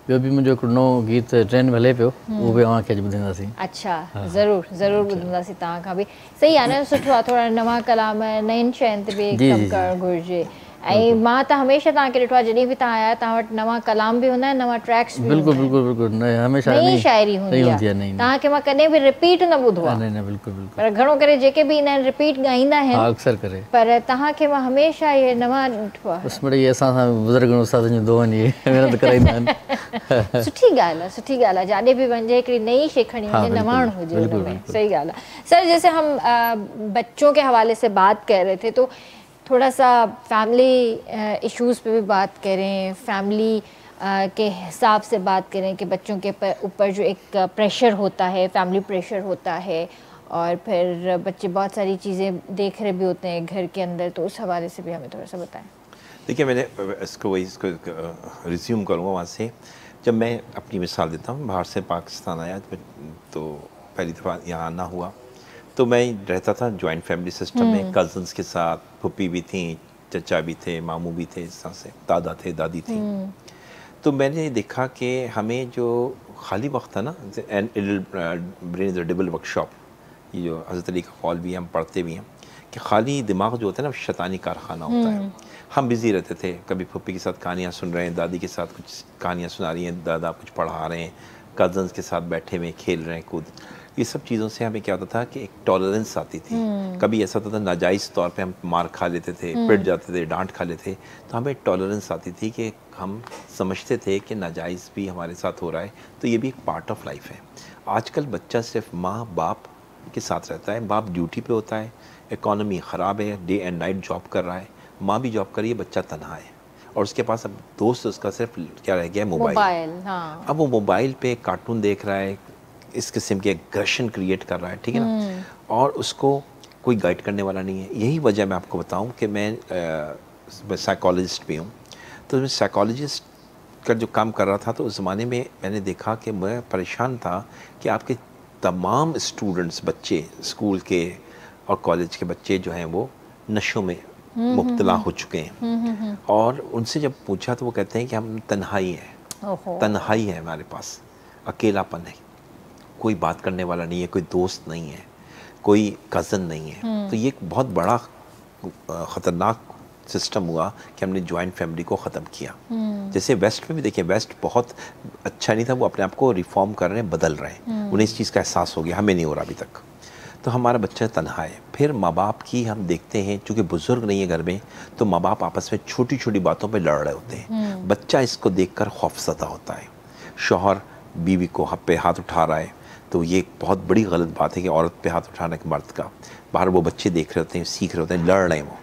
ॿियो बि मुंहिंजो हिकिड़ो नओं गीत ट्रेन में हले पियो उहो बि तव्हांखे अॼु ॿुधाईंदासीं अच्छा ज़रूरु ज़रूरु ॿुधंदासीं तव्हां खां बि सही आहे न सुठो आहे थोरा नवां कलाम नयुनि शयुनि ते बि कमु करणु घुरिजे ऐं मां त हमेशह तव्हांखे ॾिठो आहे जॾहिं बि तव्हां आया तव्हां वटि नवां कलाम बि हूंदा आहिनि नवां ट्रैक्स बि बिल्कुलु बिल्कुलु बिल्कुलु नई शाइरी हूंदी आहे तव्हांखे मां कॾहिं बि रिपीट न ॿुधो आहे पर घणो करे जेके बि ईंदा आहिनि रिपीट ॻाईंदा आहिनि अक्सर करे पर तव्हांखे मां हमेशह इहे नवां ॾिठो आहे असां सां बुज़ुर्ग उस्तादनि जो दोहनि इहे महिनत कराईंदा आहिनि सुठी ॻाल्हि आहे जाॾे बि वञे हिकिड़ी नई शइ खणी वञे नवाण हुजे हुनमें सही ॻाल्हि आहे सर जैसे हम बच्चों के हवाले से बात कर रहे थे तो थोड़ा सा फैमिली इश्यूज़ पे भी बात करें फैमिली के हिसाब से बात करें कि बच्चों के ऊपर जो एक प्रेशर होता है फैमिली प्रेशर होता है और फिर बच्चे बहुत सारी चीज़ें देख रहे भी होते हैं घर के अंदर तो उस हवाले से भी हमें थोड़ा सा बताएं। देखिए मैंने इसको रिज्यूम करूँगा वहाँ से जब मैं अपनी मिसाल देता हूँ, बाहर से पाकिस्तान आया तो पहली दफ़ा यहाँ आना हुआ, तो मैं रहता था जॉइंट फैमिली सिस्टम में, कज़न्स के साथ, फूफी भी थी, चचा भी थे, मामू भी थे, इस तरह से दादा थे, दादी थी। तो मैंने देखा कि हमें जो खाली वक्त था ना, and brain is a double workshop, ये जो हज़रत अली का कौल भी है, हम पढ़ते भी हैं कि खाली दिमाग जो होता है ना, शैतानी कारखाना होता है। हम बिज़ी रहते थे, कभी फूफी के साथ कहानियाँ सुन रहे हैं, दादी के साथ कुछ कहानियाँ सुना रही हैं, दादा कुछ पढ़ा रहे हैं, कज़न्स के साथ बैठे हुए खेल रहे हैं, कूद, ये सब चीज़ों से हमें क्या होता था कि एक टॉलरेंस आती थी। कभी ऐसा होता था नाजायज़ तौर पे हम मार खा लेते थे, पिट जाते थे, डांट खा लेते, तो हमें टॉलरेंस आती थी कि हम समझते थे कि नाजायज़ भी हमारे साथ हो रहा है, तो ये भी एक पार्ट ऑफ लाइफ है। आजकल बच्चा सिर्फ माँ बाप के साथ रहता है, बाप ड्यूटी पे होता है, इकॉनमी ख़राब है, डे एंड नाइट जॉब कर रहा है, माँ भी जॉब कर रही है, बच्चा तन्हा है, और उसके पास अब दोस्त उसका सिर्फ क्या रह गया, मोबाइल। हाँ। अब वो मोबाइल पे कार्टून देख रहा है, इस किस्म के एग्रेशन क्रिएट कर रहा है, ठीक है ना, और उसको कोई गाइड करने वाला नहीं है। यही वजह मैं आपको बताऊं कि मैं साइकोलॉजिस्ट भी हूँ, तो मैं साइकोलॉजिस्ट का जो काम कर रहा था, तो उस ज़माने में मैंने देखा कि मैं परेशान था कि आपके तमाम स्टूडेंट्स, बच्चे, स्कूल के और कॉलेज के बच्चे जो हैं वो नशों में मुब्तला हो चुके हैं। और उनसे जब पूछा तो वो कहते हैं कि हम तन्हाई है, तन्हाई है हमारे पास, अकेलापन है, कोई बात करने वाला नहीं है, कोई दोस्त नहीं है, कोई कज़न नहीं है। तो ये एक बहुत बड़ा ख़तरनाक सिस्टम हुआ कि हमने जॉइंट फैमिली को ख़त्म किया। जैसे वेस्ट में भी देखिए, वेस्ट बहुत अच्छा नहीं था, वो अपने आप को रिफॉर्म कर रहे हैं, बदल रहे हैं, उन्हें इस चीज़ का एहसास हो गया, हमें नहीं हो रहा अभी तक। तो हमारा बच्चा तन्हा है। फिर माँ बाप की हम देखते हैं, चूँकि बुज़ुर्ग नहीं है घर में, तो माँ बाप आपस में छोटी छोटी बातों पर लड़ रहे होते हैं। बच्चा इसको देखकर खौफज़दा होता है, शौहर बीवी को पे हाथ उठा रहा है, तो ये एक बहुत बड़ी गलत बात है कि औरत पे हाथ उठाने के मर्द का। बाहर वो बच्चे देख रहे होते हैं, सीख रहे होते हैं, लड़ रहे हैं, वो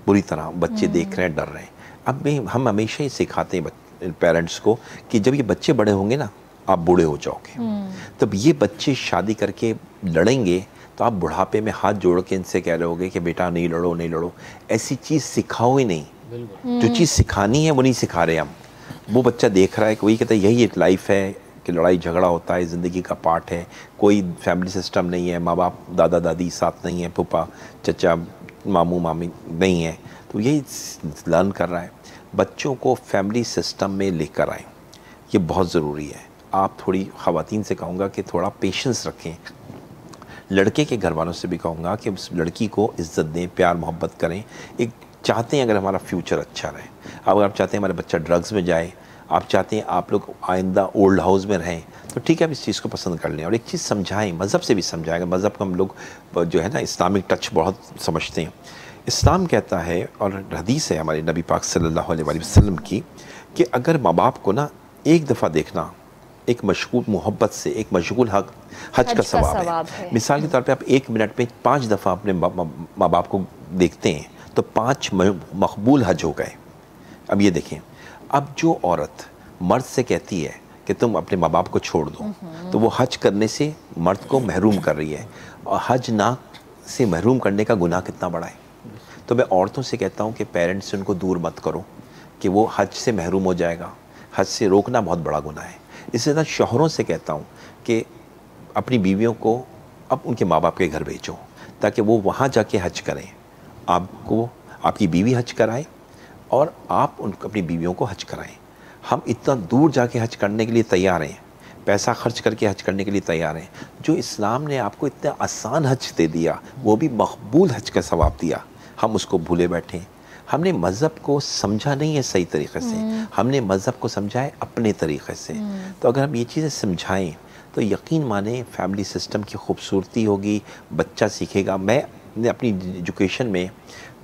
बुरी तरह बच्चे देख रहे हैं, डर रहे हैं। अब हम हमेशा ही सिखाते हैं पेरेंट्स को कि जब ये बच्चे बड़े होंगे ना, आप बूढ़े हो जाओगे, तब ये बच्चे शादी करके लड़ेंगे, तो आप बुढ़ापे में हाथ जोड़ के इनसे कह रहे होगे कि बेटा नहीं लड़ो, नहीं लड़ो। ऐसी चीज़ सिखाओ ही नहीं, जो चीज़ सिखानी है वो नहीं सिखा रहे हम। वो बच्चा देख रहा है कि वही कहता है यही एक लाइफ है कि लड़ाई झगड़ा होता है, ज़िंदगी का पार्ट है, कोई फैमिली सिस्टम नहीं है, माँ बाप दादा दादी साथ नहीं है, फूफा चचा मामू मामी नहीं है, तो यही लर्न कर रहा है। बच्चों को फैमिली सिस्टम में लेकर आएँ, ये बहुत ज़रूरी है। आप थोड़ी ख़वातीन से कहूँगा कि थोड़ा पेशेंस रखें, लड़के के घर वालों से भी कहूँगा कि उस लड़की को इज़्ज़त दें, प्यार मोहब्बत करें। एक चाहते हैं अगर हमारा फ्यूचर अच्छा रहे, अगर आप चाहते हैं हमारा बच्चा ड्रग्स में जाए, आप चाहते हैं आप लोग आइंदा ओल्ड हाउस में रहें, तो ठीक है, आप इस चीज़ को पसंद कर लें। और एक चीज़ समझाएं, मज़हब से भी समझाएगा। मज़हब को हम लोग जो है ना इस्लामिक टच बहुत समझते हैं। इस्लाम कहता है, और हदीस है हमारे नबी पाक सल्लल्लाहु अलैहि वसल्लम की, कि अगर माँ बाप को ना एक दफ़ा देखना, एक मशगूल मोहब्बत से, एक मशगूल हज का सवाब है। मिसाल के तौर पे आप 1 मिनट में 5 दफ़ा अपने माँ बाप को देखते हैं, तो 5 मकबूल हज हो गए। अब ये देखें, अब जो औरत मर्द से कहती है कि तुम अपने माँ बाप को छोड़ दो, तो वो हज करने से मर्द को महरूम कर रही है, और हज ना से महरूम करने का गुनाह कितना बड़ा है। तो मैं औरतों से कहता हूँ कि पेरेंट्स से उनको दूर मत करो कि वो हज से महरूम हो जाएगा, हज से रोकना बहुत बड़ा गुनाह है। इससे ज़्यादा शौहरों से कहता हूँ कि अपनी बीवियों को अब उनके माँ बाप के घर भेजो, ताकि वो वहाँ जाके हज करें, आपको आपकी बीवी हज कराए और आप उनको अपनी बीवियों को हज कराएं। हम इतना दूर जाके हज करने के लिए तैयार हैं, पैसा खर्च करके हज करने के लिए तैयार हैं। जो इस्लाम ने आपको इतना आसान हज दे दिया, वो भी मकबूल हज का सवाब दिया, हम उसको भूले बैठे। हमने मज़हब को समझा नहीं है सही तरीक़े से, हमने मज़हब को समझा है अपने तरीक़े से। तो अगर हम ये चीज़ें समझाएं तो यकीन माने फैमिली सिस्टम की खूबसूरती होगी, बच्चा सीखेगा। मैंने अपनी एजुकेशन में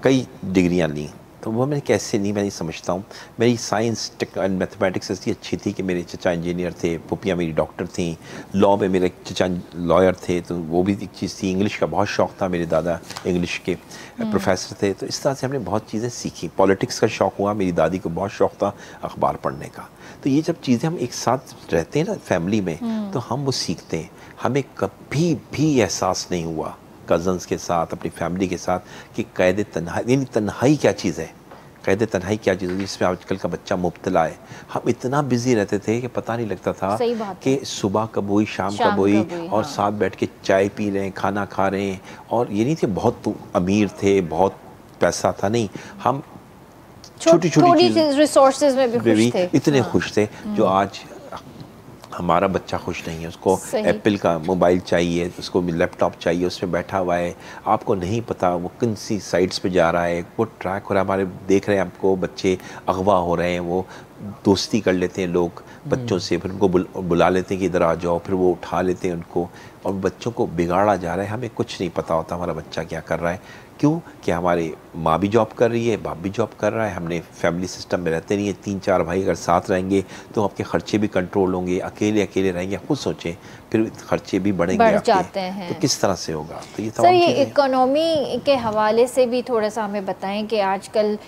कई डिग्रियां ली, तो वो मैंने कैसे ली मैं नहीं समझता हूँ। मेरी साइंस एंड मैथमेटिक्स इतनी अच्छी थी कि मेरे चचा इंजीनियर थे, पुपियाँ मेरी डॉक्टर थीं, लॉ में मेरे चचा लॉयर थे, तो वो भी एक चीज़ थी। इंग्लिश का बहुत शौक़ था, मेरे दादा इंग्लिश के प्रोफेसर थे, तो इस तरह से हमने बहुत चीज़ें सीखी। पॉलिटिक्स का शौक़ हुआ, मेरी दादी को बहुत शौक़ था अखबार पढ़ने का। तो ये जब चीज़ें हम एक साथ रहते हैं ना फैमिली में, तो हम वो सीखते हैं। हमें कभी भी एहसास नहीं हुआ कज़न्स के साथ, अपनी फैमिली के साथ, कि कैद तन्हाई, यानी तन्हाई क्या चीज़ है। कैद तन्हाई क्या चीज़ होती है, इसमें आजकल का बच्चा मुब्तला है। हम इतना बिजी रहते थे कि पता नहीं लगता था कि सुबह कब हुई, शाम कब हुई, और साथ बैठ के चाय पी रहे हैं, खाना खा रहे हैं। और ये नहीं थे बहुत अमीर थे, बहुत पैसा था, नहीं, हम छोटी छोटी रिसोर्सेज में भी खुश थे, इतने खुश थे। जो आज हमारा बच्चा खुश नहीं है, उसको एप्पल का मोबाइल चाहिए, उसको लैपटॉप चाहिए, उसमें बैठा हुआ है, आपको नहीं पता वो किन सी साइट्स पे जा रहा है, वो ट्रैक हो रहा है। हमारे देख रहे हैं आपको, बच्चे अगवा हो रहे हैं, वो दोस्ती कर लेते हैं लोग बच्चों से, फिर उनको बुला लेते हैं कि इधर आ जाओ, फिर वो उठा लेते हैं उनको, और बच्चों को बिगाड़ा जा रहा है। हमें कुछ नहीं पता होता हमारा बच्चा क्या कर रहा है। क्यों? कि हमारी माँ भी जॉब कर रही है, बाप भी जॉब कर रहा है, हमने फैमिली सिस्टम में रहते नहीं है। 3-4 भाई अगर साथ रहेंगे तो आपके खर्चे भी कंट्रोल होंगे। अकेले अकेले रहेंगे, खुद सोचें, फिर खर्चे भी बढ़ जाते हैं, तो किस तरह से होगा? तो ये सर, ये इकोनॉमी के हवाले से भी थोड़ा सा हमें बताएं कि आजकल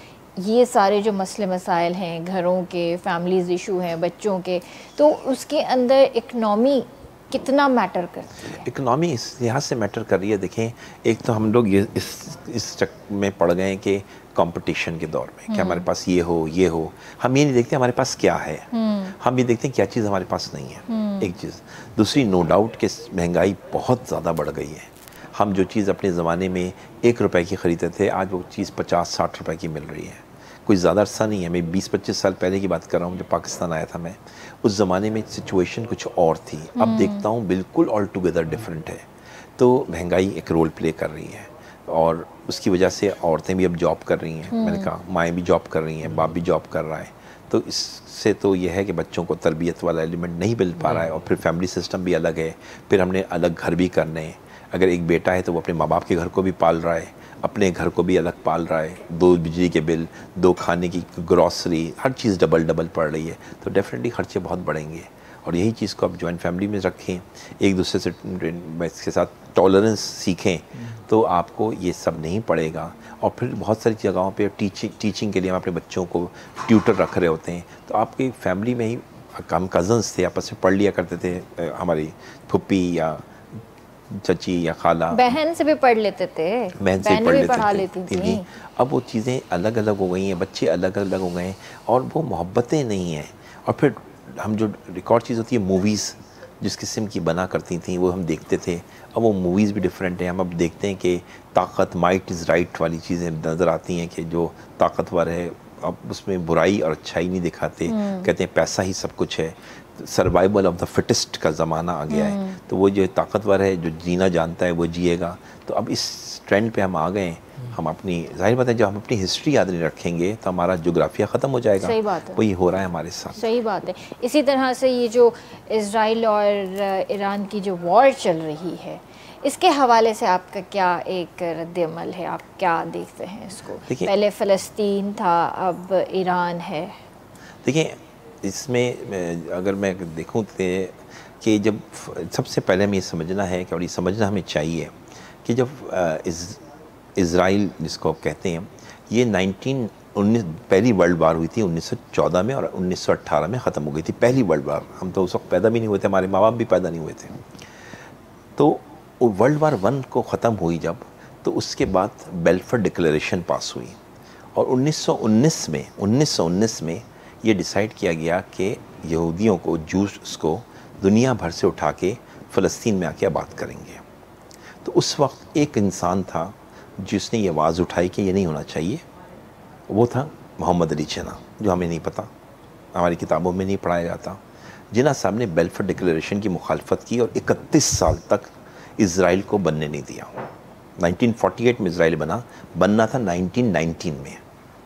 ये सारे जो मसले मसाइल हैं, घरों के, फैमिलीज़ इशू हैं, बच्चों के, तो उसके अंदर इकनॉमी कितना मैटर करती है? इकनॉमी इस लिहाज से मैटर कर रही है। देखें, एक तो हम लोग ये इस चक्कर में पड़ गए हैं कि कंपटीशन के दौर में कि हमारे पास ये हो, ये हो। हम ये नहीं देखते हमारे पास क्या है, हम ये देखते हैं क्या चीज़ हमारे पास नहीं है, एक चीज़। दूसरी, नो डाउट कि महंगाई बहुत ज़्यादा बढ़ गई है। हम जो चीज़ अपने ज़माने में 1 रुपए की ख़रीदते थे, आज वो चीज़ 50-60 रुपए की मिल रही है। कोई ज़्यादा अरसा नहीं है, मैं 20-25 साल पहले की बात कर रहा हूँ, जब पाकिस्तान आया था मैं। उस ज़माने में सिचुएशन कुछ और थी, अब देखता हूँ बिल्कुल ऑल टुगेदर डिफरेंट है। तो महंगाई एक रोल प्ले कर रही है, और उसकी वजह से औरतें भी अब जॉब कर रही हैं। मैंने कहा माएँ भी जॉब कर रही हैं, बाप भी जॉब कर रहा है। तो इससे तो यह है कि बच्चों को तरबियत वाला एलिमेंट नहीं मिल पा रहा है, और फिर फैमिली सिस्टम भी अलग है। फिर हमने अलग घर भी करने हैं। अगर एक बेटा है तो वो अपने माँ बाप के घर को भी पाल रहा है, अपने घर को भी अलग पाल रहा है, 2 बिजली के बिल, 2 खाने की ग्रॉसरी, हर चीज़ डबल पड़ रही है। तो डेफिनेटली खर्चे बहुत बढ़ेंगे, और यही चीज़ को आप जॉइंट फैमिली में रखें, एक दूसरे से इसके साथ टॉलरेंस सीखें, तो आपको ये सब नहीं पड़ेगा। और फिर बहुत सारी जगहों पे टीचिंग के लिए हम अपने बच्चों को ट्यूटर रख रहे होते हैं, तो आपकी फैमिली में ही हम कज़न्स थे, आपस में पढ़ लिया करते थे, हमारी फुप्पी या चची या खाला, बहन से भी पढ़ लेते थे, बहन से भी पढ़ा लेती थी। अब वो चीज़ें अलग अलग हो गई हैं, बच्चे अलग अलग हो गए हैं, और वो मोहब्बतें नहीं हैं। और फिर हम जो रिकॉर्ड चीज़ होती है, मूवीज़ जिस किस्म की बना करती थी, वो हम देखते थे। अब वो मूवीज़ भी डिफरेंट हैं। हम अब देखते हैं कि ताकत, माइट इज़ राइट वाली चीज़ें नज़र आती हैं, कि जो ताकतवर है अब उसमें बुराई और अच्छाई नहीं दिखाते, कहते हैं पैसा ही सब कुछ है, सर्वाइवल ऑफ द फिटेस्ट का ज़माना आ गया है। तो वो जो ताकतवर है, जो जीना जानता है, वो जिएगा। तो अब इस ट्रेंड पे हम आ गए हैं। हम अपनी, जाहिर बात है, जब हम अपनी हिस्ट्री याद नहीं रखेंगे तो हमारा जोग्राफिया ख़त्म हो जाएगा। सही बात है, वही हो रहा है हमारे साथ। सही बात है। इसी तरह से ये जो इज़राइल और ईरान की जो वॉर चल रही है, इसके हवाले से आपका क्या एक रद्द-ए-अमल है? आप क्या देखते हैं इसको? पहले फ़लस्तीन था, अब ईरान है। देखिए, इसमें अगर मैं देखूँ तो कि जब सबसे पहले हमें ये समझना है कि, और ये समझना हमें चाहिए कि जब इज़राइल जिसको आप कहते हैं, ये 1919 पहली वर्ल्ड वार हुई थी 1914 में, और 1918 में ख़त्म हो गई थी पहली वर्ल्ड वार। हम तो उस वक्त पैदा भी नहीं हुए थे, हमारे माँ बाप भी पैदा नहीं हुए थे। तो वर्ल्ड वार 1 को ख़त्म हुई जब, तो उसके बाद बेल्फर डिक्लेरेशन पास हुई, और 1919 में ये डिसाइड किया गया कि यहूदियों को, जूस को दुनिया भर से उठा के फ़लस्तीन में आके आबाद करेंगे। तो उस वक्त एक इंसान था जिसने ये आवाज़ उठाई कि ये नहीं होना चाहिए, वो था मोहम्मद अली जिन्ना, जो हमें नहीं पता, हमारी किताबों में नहीं पढ़ाया जाता। जिन्ना साहब ने बेल्फर डिक्लेरेशन की मुखालफत की, और 31 साल तक इज़राइल को बनने नहीं दिया। 1948 में इज़राइल बनना था 1919 में।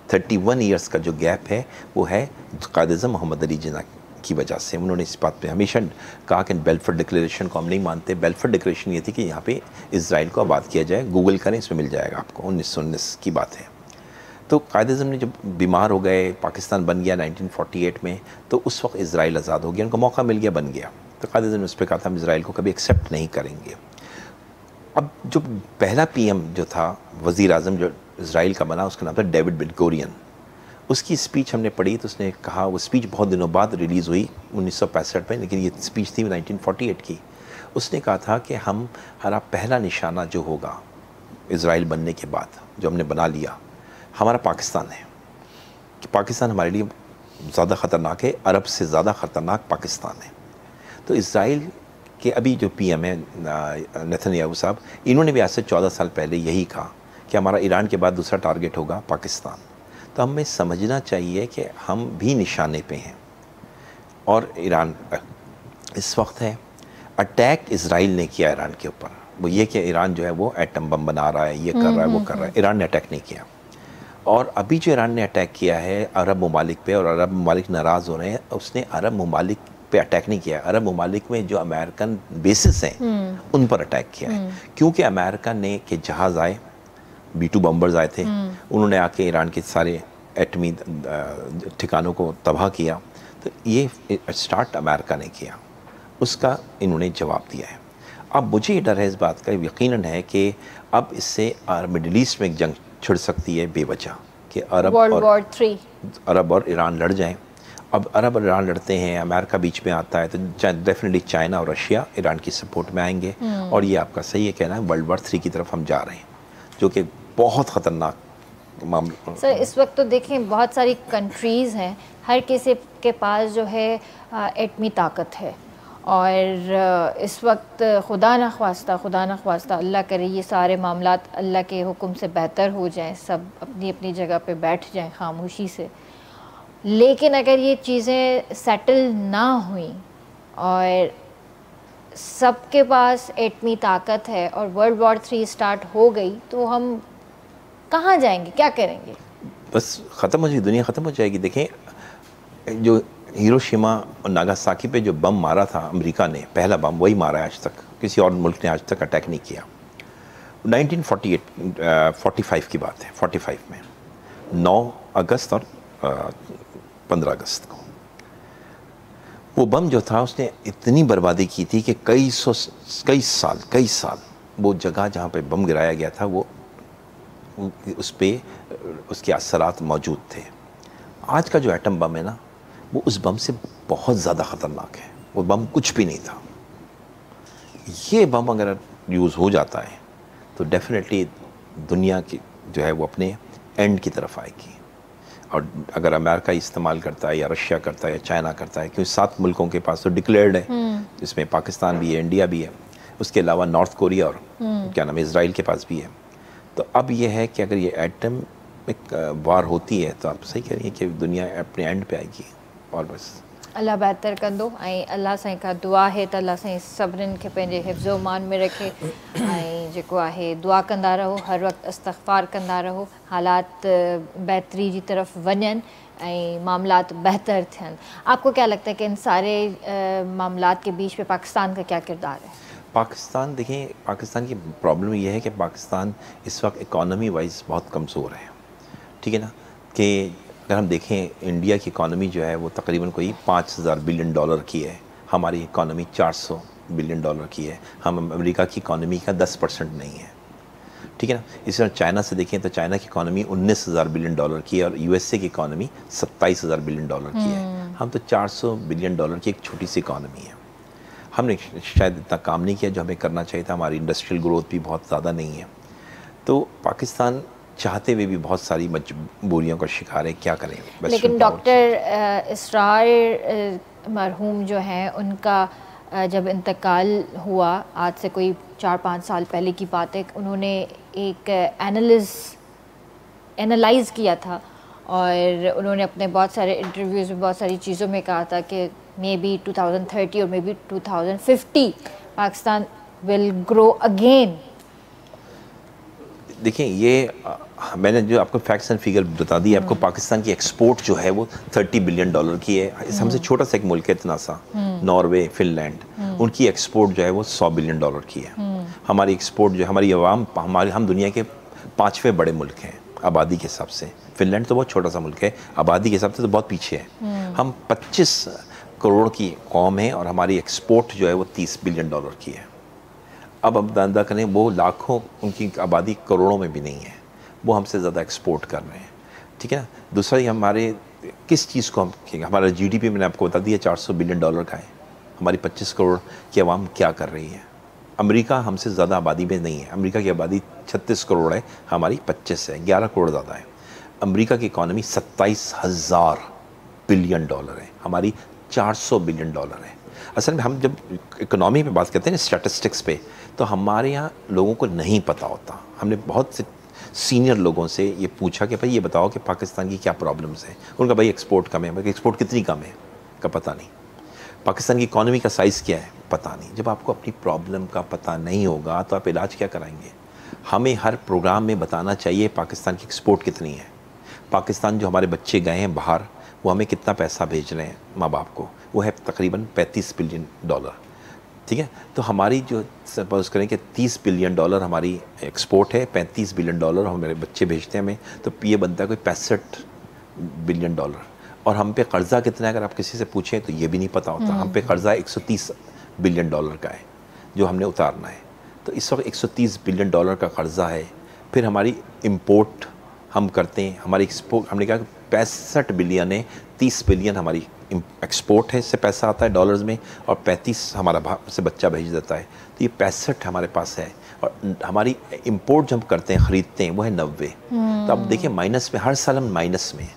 31 ईयर्स का जो गैप है, वो है कायद-ए-आज़म मोहम्मद अली जिन्ना की वजह से। उन्होंने इस बात पे हमेशा कहा कि बेल्फर डिक्लेरेशन को हम नहीं मानते। बेल्फर डिक्लेरेशन ये थी कि यहाँ पे इज़राइल को आबाद किया जाए। गूगल करें, इसमें मिल जाएगा आपको, 1919 की बात है। तो कायद-ए-आज़म ने जब बीमार हो गए, पाकिस्तान बन गया 1948 में, तो उस वक्त इज़राइल आज़ाद हो गया, उनको मौका मिल गया, बन गया। तो कायद-ए-आज़म ने उस पर कहा था हम इज़राइल को कभी एक्सेप्ट नहीं करेंगे। अब जो पहला PM जो था, वज़ीर आज़म जो इज़राइल का बना, उसका नाम था डेविड बेन-गुरियन। उसकी स्पीच हमने पढ़ी, तो उसने कहा, वो स्पीच बहुत दिनों बाद रिलीज़ हुई 1965 में, लेकिन ये स्पीच थी 1948 की। उसने कहा था कि हमारा पहला निशाना जो होगा इज़राइल बनने के बाद, जो हमने बना लिया, हमारा पाकिस्तान है। पाकिस्तान हमारे लिए ज़्यादा ख़तरनाक है, अरब से ज़्यादा ख़तरनाक पाकिस्तान है। तो इसराइल के अभी जो पीएम है नेतन्याहू साहब, इन्होंने भी आज से 14 साल पहले यही कहा कि हमारा ईरान के बाद दूसरा टारगेट होगा पाकिस्तान। तो हमें समझना चाहिए कि हम भी निशाने पे हैं और ईरान इस वक्त है। अटैक इसराइल ने किया ईरान के ऊपर, वो ये कि ईरान जो है वो एटम बम बना रहा है, ये कर रहा है, वो कर रहा है। ईरान ने अटैक नहीं किया। और अभी जो ईरान ने अटैक किया है अरब ममालिक पे, और अरब ममालिक नाराज़ हो रहे हैं, उसने अरब ममालिक पे अटैक नहीं किया, अरब ममालिक में जो अमेरिकन बेसिस हैं उन पर अटैक किया है। क्योंकि अमेरिका ने के जहाज़ आए, B-2 बम्बर्स आए थे, उन्होंने आके ईरान के सारे एटमी ठिकानों को तबाह किया। तो ये स्टार्ट अमेरिका ने किया, उसका इन्होंने जवाब दिया है। अब मुझे डर है इस बात का, यकीनन है कि अब इससे मिडिल ईस्ट में एक जंग छिड़ सकती है बेवजह, कि अरब और ईरान लड़ जाएं। अब अरब और ईरान लड़ते हैं, अमेरिका बीच में आता है, तो डेफिनेटली चाइना और रशिया ईरान की सपोर्ट में आएंगे। और ये आपका सही है कहना है, वर्ल्ड वॉर 3 की तरफ हम जा रहे हैं, जो कि बहुत ख़तरनाक मामला। सर इस वक्त तो देखें बहुत सारी कंट्रीज़ हैं, हर किसी के पास जो है एटमी ताकत है, और इस वक्त खुदा न ख्वास्ता अल्लाह करे ये सारे मामलात अल्लाह के हुक्म से बेहतर हो जाएं, सब अपनी अपनी जगह पे बैठ जाएं खामोशी से। लेकिन अगर ये चीज़ें सेटल ना हुई और सबके पास एटमी ताकत है और वर्ल्ड वॉर 3 स्टार्ट हो गई, तो हम कहाँ जाएंगे, क्या करेंगे? बस ख़त्म हो जाएगी, दुनिया ख़त्म हो जाएगी। देखें जो हिरोशिमा और नागासाकी पे जो बम मारा था अमेरिका ने, पहला बम वही मारा है, आज तक किसी और मुल्क ने आज तक अटैक नहीं किया। 1945 की बात है, 45 में 9 अगस्त और 15 अगस्त को वो बम जो था उसने इतनी बर्बादी की थी कि कई साल वो जगह जहाँ पे बम गिराया गया था वो उस पर उसके असरात मौजूद थे। आज का जो एटम बम है ना, वो उस बम से बहुत ज़्यादा ख़तरनाक है। वो बम कुछ भी नहीं था। ये बम अगर यूज़ हो जाता है तो डेफिनेटली दुनिया की जो है वो अपने एंड की तरफ आएगी। और अगर अमेरिका इस्तेमाल करता है या रशिया करता है या चाइना करता है, क्योंकि 7 मुल्कों के पास तो डिक्लेयर्ड है, इसमें पाकिस्तान भी है, इंडिया भी है, उसके अलावा नॉर्थ कोरिया और क्या नाम है इज़राइल के पास भी है। तो अब ये है कि अगर ये एटम एक वार होती है तो आप सही कह रही हैं कि दुनिया अपने एंड पे आएगी। और बस अल्लाह बेहतर कंदो, ऐं अल्लाह साईं खां दुआ है त अल्लाह साईं सभिनीनि खे पंहिंजे हिफ़्ज़ो मान में रखे, ऐं जेको आहे दुआ कंदा रहो, हर वक्त इस्तग़फ़ार कंदा रहो, हालात बेहतरी की तरफ वञनि ऐं मामलात बेहतर थियनि। आपको क्या लगता है कि इन सारे मामलात के बीच में पाकिस्तान का क्या किरदार है? पाकिस्तान देखें, पाकिस्तान की प्रॉब्लम ये है कि पाकिस्तान इस वक्त इकॉनमी वाइज बहुत कमज़ोर है, ठीक है ना। कि अगर हम देखें इंडिया की इकॉनमी जो है वो तकरीबन कोई 5000 बिलियन डॉलर की है, हमारी इकॉनमी 400 बिलियन डॉलर की है। हम अमेरिका की इकॉनमी का 10% नहीं है, ठीक है ना। इस तरह चाइना से देखें तो चाइना की इकॉनमी 19,000 बिलियन डॉलर की है और यूएसए की इकॉनमी 27,000 बिलियन डॉलर की है। हम तो 400 बिलियन डॉलर की एक छोटी सी इकॉनमी है। हमने शायद इतना काम नहीं किया जो हमें करना चाहिए था। हमारी इंडस्ट्रियल ग्रोथ भी बहुत ज़्यादा नहीं है। तो पाकिस्तान चाहते हुए भी बहुत सारी मजबूरियों का शिकार है, क्या करें। लेकिन डॉक्टर इसरार मरहूम जो हैं उनका जब इंतकाल हुआ, आज से कोई 4-5 साल पहले की बात है, उन्होंने एक एनालाइज़ किया था और उन्होंने अपने बहुत सारे इंटरव्यूज़ में बहुत सारी चीज़ों में कहा था कि मे बी 2030 और may be 2050 Pakistan will grow again. देखिए ये मैंने जो आपको फैक्ट्स एंड फिगर बता दी आपको, पाकिस्तान की एक्सपोर्ट जो है वो 30 बिलियन डॉलर की है। हमसे छोटा सा एक मुल्क है इतना सा, नॉर्वे, फिनलैंड, उनकी एक्सपोर्ट जो है वो 100 बिलियन डॉलर की है। हमारी एक्सपोर्ट जो हमारी आवाम, हम दुनिया के 5वें बड़े मुल्क हैं आबादी के हिसाब से। फिनलैंड तो बहुत छोटा सा मुल्क है, आबादी के हिसाब से तो बहुत पीछे है। हम 25 करोड़ की कौम है और हमारी एक्सपोर्ट जो है वो 30 बिलियन डॉलर की है। अब अंदाजा करें, वो लाखों, उनकी आबादी करोड़ों में भी नहीं है, वो हमसे ज़्यादा एक्सपोर्ट कर रहे हैं, ठीक है ना। दूसरा ही हमारे किस चीज़ को हम, हमारा जीडीपी मैंने आपको बता दिया 400 बिलियन डॉलर का है। हमारी 25 करोड़ की आवाम क्या कर रही है। अमेरिका हमसे ज़्यादा आबादी में नहीं है, अमेरिका की आबादी 36 करोड़ है, हमारी 25 है, 11 करोड़ ज़्यादा है। अमेरिका की इकॉनमी 27,000 बिलियन डॉलर है, हमारी 400 बिलियन डॉलर है। असल में हम जब इकोनॉमी पे बात करते हैं स्टैटिस्टिक्स पे, तो हमारे यहाँ लोगों को नहीं पता होता। हमने बहुत से सीनियर लोगों से ये पूछा कि भाई ये बताओ कि पाकिस्तान की क्या प्रॉब्लम्स हैं। उनका भाई एक्सपोर्ट कम है। भाई एक्सपोर्ट कितनी कम है का पता नहीं। पाकिस्तान की इकॉनमी का साइज़ क्या है पता नहीं। जब आपको अपनी प्रॉब्लम का पता नहीं होगा तो आप इलाज क्या कराएंगे। हमें हर प्रोग्राम में बताना चाहिए पाकिस्तान की एक्सपोर्ट कितनी है, पाकिस्तान जो हमारे बच्चे गए हैं बाहर वो हमें कितना पैसा भेज रहे हैं माँ बाप को, वो है तकरीबन 35 बिलियन डॉलर। ठीक है, तो हमारी जो सपोज करें कि 30 बिलियन डॉलर हमारी एक्सपोर्ट है, 35 बिलियन डॉलर हमारे बच्चे भेजते हैं हमें, तो ये बनता है कोई 65 बिलियन डॉलर। और हम पे कर्ज़ा कितना है अगर आप किसी से पूछें तो ये भी नहीं पता होता। हम पे कर्ज़ा 130 बिलियन डॉलर का है जो हमने उतारना है। तो इस वक्त 130 बिलियन डॉलर का कर्ज़ा है। फिर हमारी इंपोर्ट हम करते हैं, हमारी एक्सपोर्ट हमने कहा 65 बिलियन है, 30 बिलियन हमारी एक्सपोर्ट है, इससे पैसा आता है डॉलर्स में, और 35 हमारा बाहर से बच्चा भेज देता है। तो ये 65 हमारे पास है। और हमारी इंपोर्ट जब हम करते हैं ख़रीदते हैं वो है 90। तो अब देखिए माइनस में, हर साल हम माइनस में,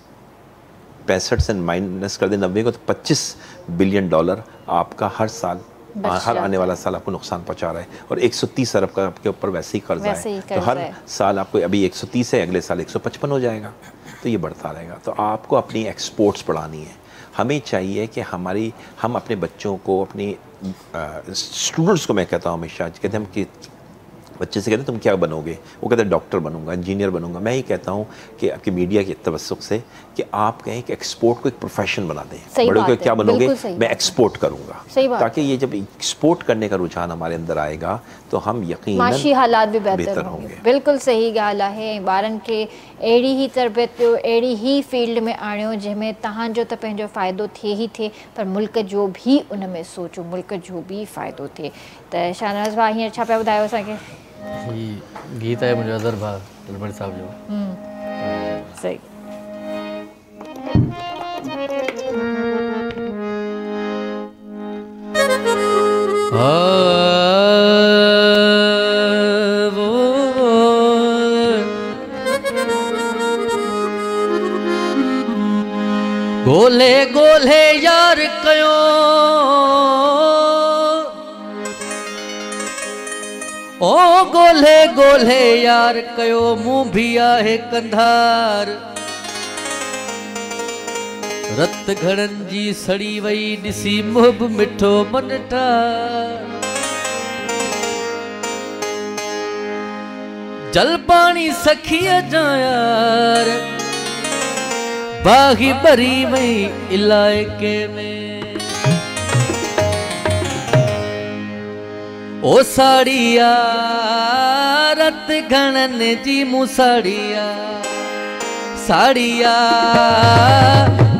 65 से माइनस कर दें 90 को, तो 25 बिलियन डॉलर आपका हर साल, हर आने वाला साल आपको नुकसान पहुंचा रहा है। और 130 अरब का आपके ऊपर वैसे ही कर्जा है। तो हर साल आपको अभी 130 है, अगले साल 155 हो जाएगा, तो ये बढ़ता रहेगा। तो आपको अपनी एक्सपोर्ट्स बढ़ानी है। हमें चाहिए कि हम अपने बच्चों को, अपनी स्टूडेंट्स को, मैं कहता हूँ हमेशा, कहते हैं कि बच्चे से कहते हैं तुम क्या बनोगे, वो कहते हैं डॉक्टर बनूंगा, इंजीनियर बनूंगा। मैं ही कहता हूँ कि आपकी मीडिया के तवस्सुक से कि आप कहें कि एक्सपोर्ट को एक प्रोफेशन बना दें। बड़े होकर क्या बनोगे, मैं एक्सपोर्ट करूँगा, ताकि ये जब एक्सपोर्ट करने का रुझान हमारे अंदर आएगा तो हम यकीनन माशी हालात भी बेहतर होंगे। बिल्कुल सही ॻाल्हि आहे। ॿारनि खे अहिड़ी ही तरबियत ॾियो, अहिड़ी ही फील्ड में आणियो जंहिंमें तव्हांजो त पंहिंजो फ़ाइदो थिए ई थिए, पर मुल्क जो भी उन में सोचो, मुल्क जो भी फ़ाइदो थिए। त शाहनवाज़ भाउ हींअर छा पिया ॿुधायो असांखे? गीत आहे मुंहिंजो अज़हर भाउ तलबड़ी साहब जो। सही। गोले गोले यार कयो, ओ गोले गोले यार कयो, मुंह भी आहे कंधार। रत घड़न जी सड़ी वई ॾिसी मुंह बि मिठो मन ठार। जल पानी सखीअ जा यार, बागी भरी वई इलाइके में। ओ साड़िया रत घणन जी मुसाड़िया, साड़िया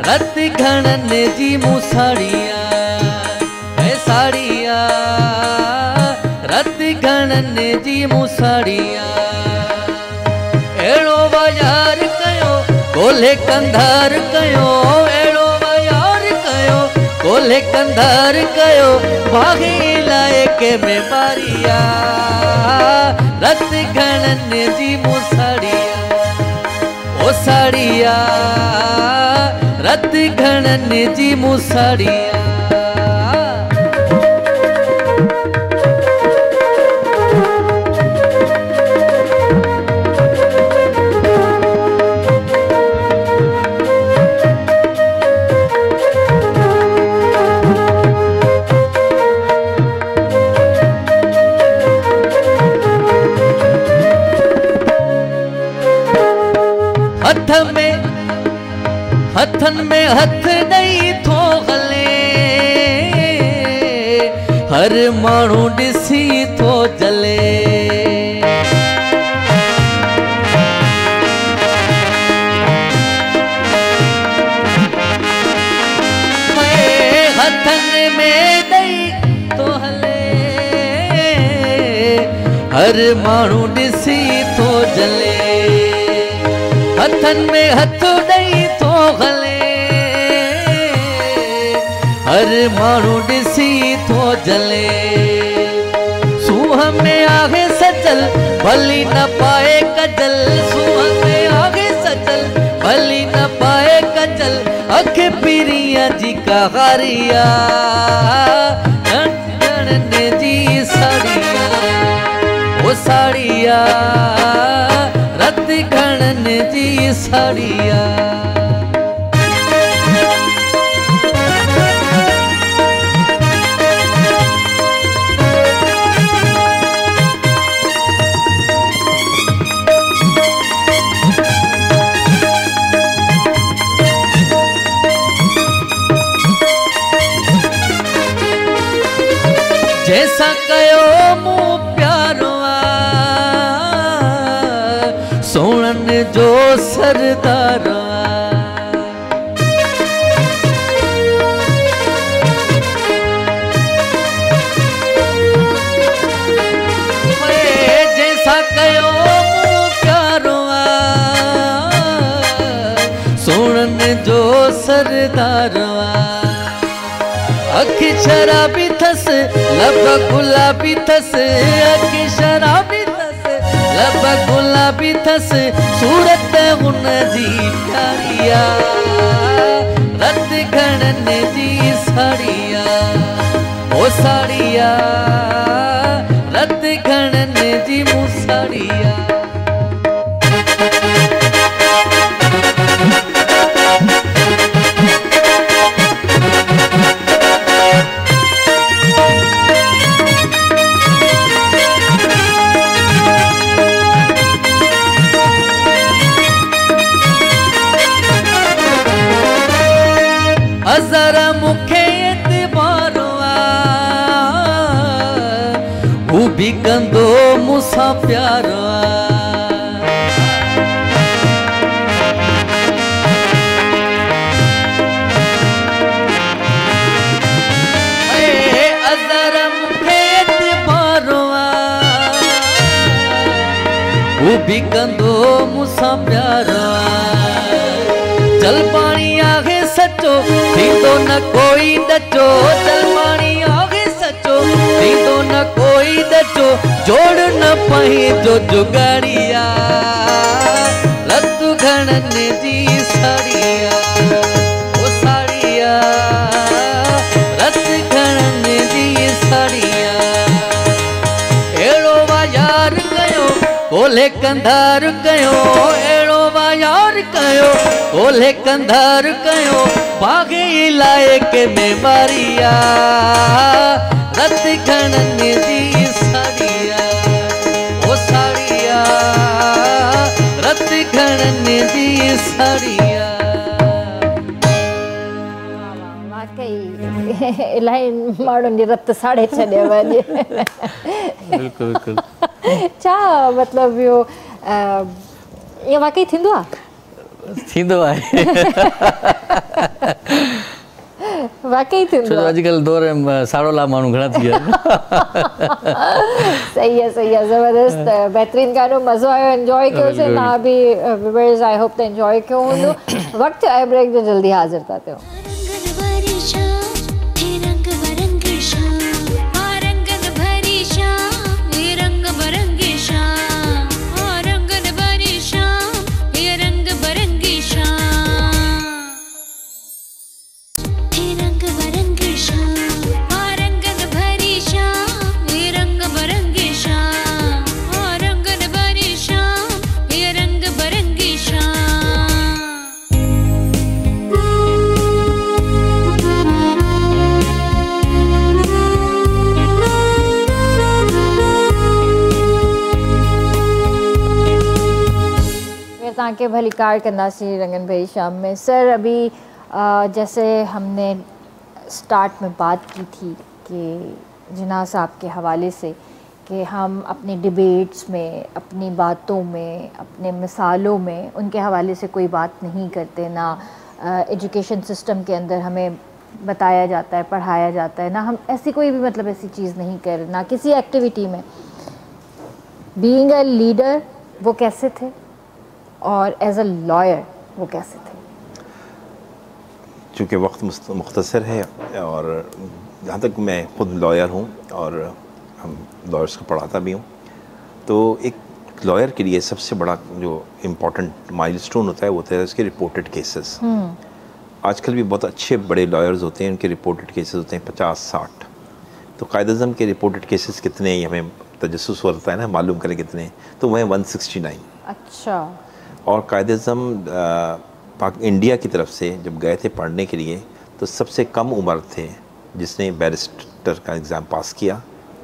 रत घणन जी मुसाड़िया, ऐ साड़िया रत घणन जी मुसाड़िया। एड़ो बाजार कयो गोले कंधार कयो, एड़ो बाजार कयो गोले कंधार कयो, बागी इलाइके में बारिया रत घणन जी मुसाड़िया। ओ साड़िया रत घणन जी मुसाड़िया। हथन में हथ ॾेई थो हले, हर माण्हू ॾिसी थो जले। हथन में ॾेई थो हले, हर माण्हू ॾिसी थो जले। हथन में हथ ॾेई थो हले, हर माण्हू ॾिसी थो जले। सूंह में आहे सजल भली न पाए कजल, सूंह में आहे सजल पाए कचल अख पीरिया जी कहारिया ने जी साड़िया ओ साड़िया रत घणन जी साड़िया जैसा कयो मुँह प्यारो सोणन जो सरदार जैसा कयो मुँह प्यारो सोणन जो सरदार अखि शराबी थस लब गुलाबी थस अखि शराबी थस लब गुलाबी थस सूरत हुन जी प्यारिया रत घणन जी साड़िया ओ साड़िया रत घणन जी मूं साड़िया जरा मुखे एतबारो हू भी कंदो मूंसां प्यारो जरा मुखे एतबारो हू भी कंदो मूंसां प्यारो जल पानी आहे सचो थींदो न कोई डचो जल पानी आहे सचो थींदो न कोई डचो जोड़ न पंहिंजो जुगाड़िया रत घणन जी साड़िया ओ साड़िया रत घणन जी साड़िया अहिड़ो वायार कयो कोल्हे कंधार कयो अहिड़ो वायार कयो कोल्हे कंधार कयो बागे इलाइके में मारिया रत घणन जी साड़िया ओ साड़िया रत घणन जी साड़िया वाकई इलाही माण्हुनि जी रत साड़े छॾियव अॼु बिल्कुलु बिल्कुलु छा मतिलबु इहो ईअं वाकई थींदो आहे थींदो आहे वाकई थींदो आहे अॼुकल्ह दौर में साड़ोला माण्हू घणा थी विया सही आहे ज़बरदस्त बहितरीन गानो मज़ो आयो एंजॉय कयोसीं तव्हां बि व्यूअर्स आई होप त एंजॉय कयो हूंदो वक़्तु आहे ब्रेक जो जल्दी हाज़िर था थियूं के भली कार कंदासी रंगन भरी शाम में सर अभी जैसे हमने स्टार्ट में बात की थी कि जिन्ना साहब के हवाले से कि हम अपनी डिबेट्स में अपनी बातों में अपने मिसालों में उनके हवाले से कोई बात नहीं करते ना एजुकेशन सिस्टम के अंदर हमें बताया जाता है पढ़ाया जाता है ना हम ऐसी कोई भी मतलब ऐसी चीज़ नहीं कर ना किसी एक्टिविटी में बीइंग अ लीडर वो कैसे थे और एज अ लॉयर वो कैसे थे चूँकि वक्त मुख्तसर है और जहाँ तक मैं खुद लॉयर हूँ और हम लॉयर्स को पढ़ाता भी हूँ तो एक एक लॉयर के लिए सबसे बड़ा जो इम्पोर्टेंट माइलस्टोन होता है वो होता है उसके रिपोर्टेड केसेस। आजकल भी बहुत अच्छे बड़े लॉयर्स होते हैं, उनके रिपोर्टेड केसेस होते हैं 50-60। तो कायद-ए-आज़म के रिपोर्टेड केसेस कितने हैं, हमें तजस्सुस होता है ना, मालूम करें कितने, तो वह 169। अच्छा। और कायद-ए-आज़म इंडिया की तरफ से जब गए थे पढ़ने के लिए तो सबसे कम उम्र थे जिसने बैरिस्टर का एग्ज़ाम पास किया,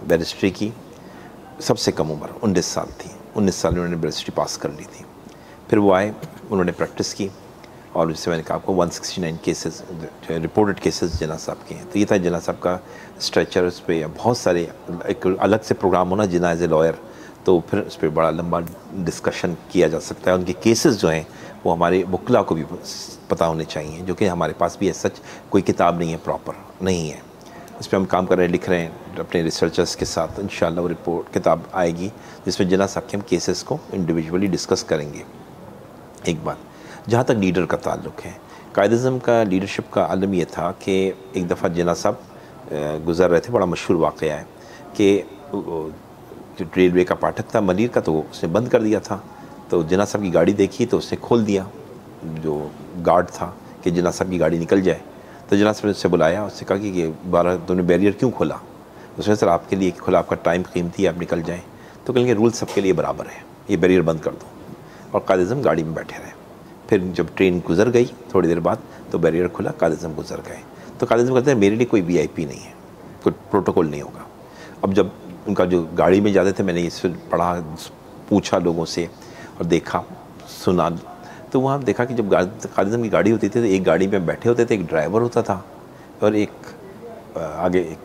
बैरिस्ट्री की सबसे कम उम्र 19 साल थी। 19 साल में उन्होंने बैरिस्ट्री पास कर ली थी। फिर वो आए, उन्होंने प्रैक्टिस की और जिससे मैंने कहा आपको 169 केसेस रिपोर्टेड केसेस जिन्ना साहब के हैं। तो ये था जिन्ना साहब का स्ट्रक्चर। उस पर बहुत सारे एक अलग से प्रोग्राम होना जिन्ना एज ए लॉयर, तो फिर उस पर बड़ा लंबा डिस्कशन किया जा सकता है। उनके केसेस जो हैं वो हमारे वकला को भी पता होने चाहिए, जो कि हमारे पास भी है। सच कोई किताब नहीं है, प्रॉपर नहीं है। इस पर हम काम कर रहे हैं, लिख रहे हैं अपने रिसर्चर्स के साथ। इंशाल्लाह वो रिपोर्ट किताब आएगी जिसमें जिन्ना साहब के हम केसेस को इंडिविजुअली डिस्कस करेंगे। एक बात जहाँ तक लीडर का ताल्लुक़ है, कायद-ए-आज़म का लीडरशिप का आलम ये था कि एक दफ़ा जिन्ना साहब गुज़र रहे थे। बड़ा मशहूर वाक़या है कि जो रेलवे का फाटक था मलिर का, तो उसने बंद कर दिया था। तो जिन्ना साहब की गाड़ी देखी तो उसने खोल दिया, जो गार्ड था, कि जिन्ना साहब की गाड़ी निकल जाए। तो जिन्ना साहब ने उससे बुलाया, उससे कहा कि 12 तुमने बैरियर क्यों खोला? उसने सर आपके लिए खोला, आपका टाइम कीमती है, आप निकल जाएँ। तो कहेंगे रूल सबके लिए बराबर है, ये बैरियर बंद कर दो। और कायद-ए-आज़म गाड़ी में बैठे रहे। फिर जब ट्रेन गुजर गई थोड़ी देर बाद तो बैरियर खुला, कायद-ए-आज़म गुजर गए। तो कायद-ए-आज़म कहते हैं मेरे लिए कोई VIP नहीं है, कोई प्रोटोकॉल नहीं होगा। अब जब उनका जो गाड़ी में जाते थे, मैंने इससे पढ़ा, पूछा लोगों से और देखा सुना, तो वहाँ देखा कि जब कायद-ए-आज़म की गाड़ी होती थी तो एक गाड़ी में बैठे होते थे, एक ड्राइवर होता था और एक आगे एक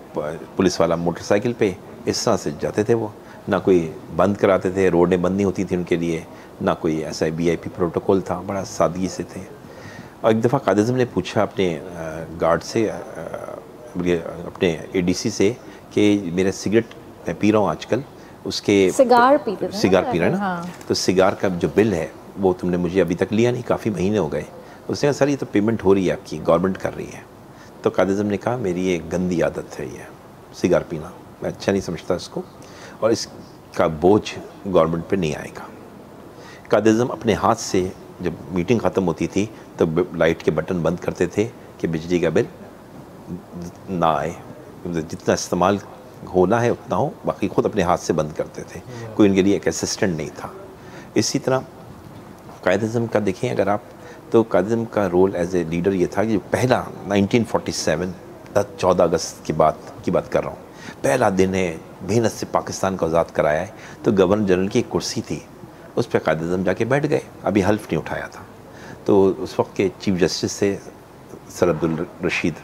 पुलिस वाला मोटरसाइकिल पे। इस तरह से जाते थे वो, ना कोई बंद कराते थे, रोडें बंद नहीं होती थी उनके लिए, ना कोई ऐसा VIP प्रोटोकॉल था, बड़ा सादगी से थे। और एक दफ़ा कायद-ए-आज़म ने पूछा अपने गार्ड से, अपने ADC से कि मेरा सिगरेट मैं पी रहा हूँ आजकल, उसके सिगार पीते थे, सिगार पी रहा है ना, हाँ। तो सिगार का जो बिल है वो तुमने मुझे अभी तक लिया नहीं, काफ़ी महीने हो गए। उसने कहा सर ये तो पेमेंट हो रही है आपकी, गवर्नमेंट कर रही है। तो कायद-ए-आज़म ने कहा मेरी ये गंदी आदत है, ये सिगार पीना, मैं अच्छा नहीं समझता इसको, और इसका बोझ गवर्नमेंट पे नहीं आएगा। कायद-ए-आज़म अपने हाथ से जब मीटिंग ख़त्म होती थी तो लाइट के बटन बंद करते थे कि बिजली का बिल ना आए, जितना इस्तेमाल होना है उतना हो, बाकी ख़ुद अपने हाथ से बंद करते थे। कोई उनके लिए एक असिस्टेंट नहीं था। इसी तरह कायद-ए-आज़म का देखें अगर आप, तो कायद-ए-आज़म का रोल एज ए लीडर ये था कि जो पहला 1947 14 अगस्त की बात कर रहा हूँ, पहला दिन है, मेहनत से पाकिस्तान को आज़ाद कराया है। तो गवर्नर जनरल की एक कुर्सी थी, उस पर कायद-ए-आज़म जाके बैठ गए, अभी हल्फ नहीं उठाया था। तो उस वक्त के चीफ जस्टिस थे सर अब्दुल रशीद,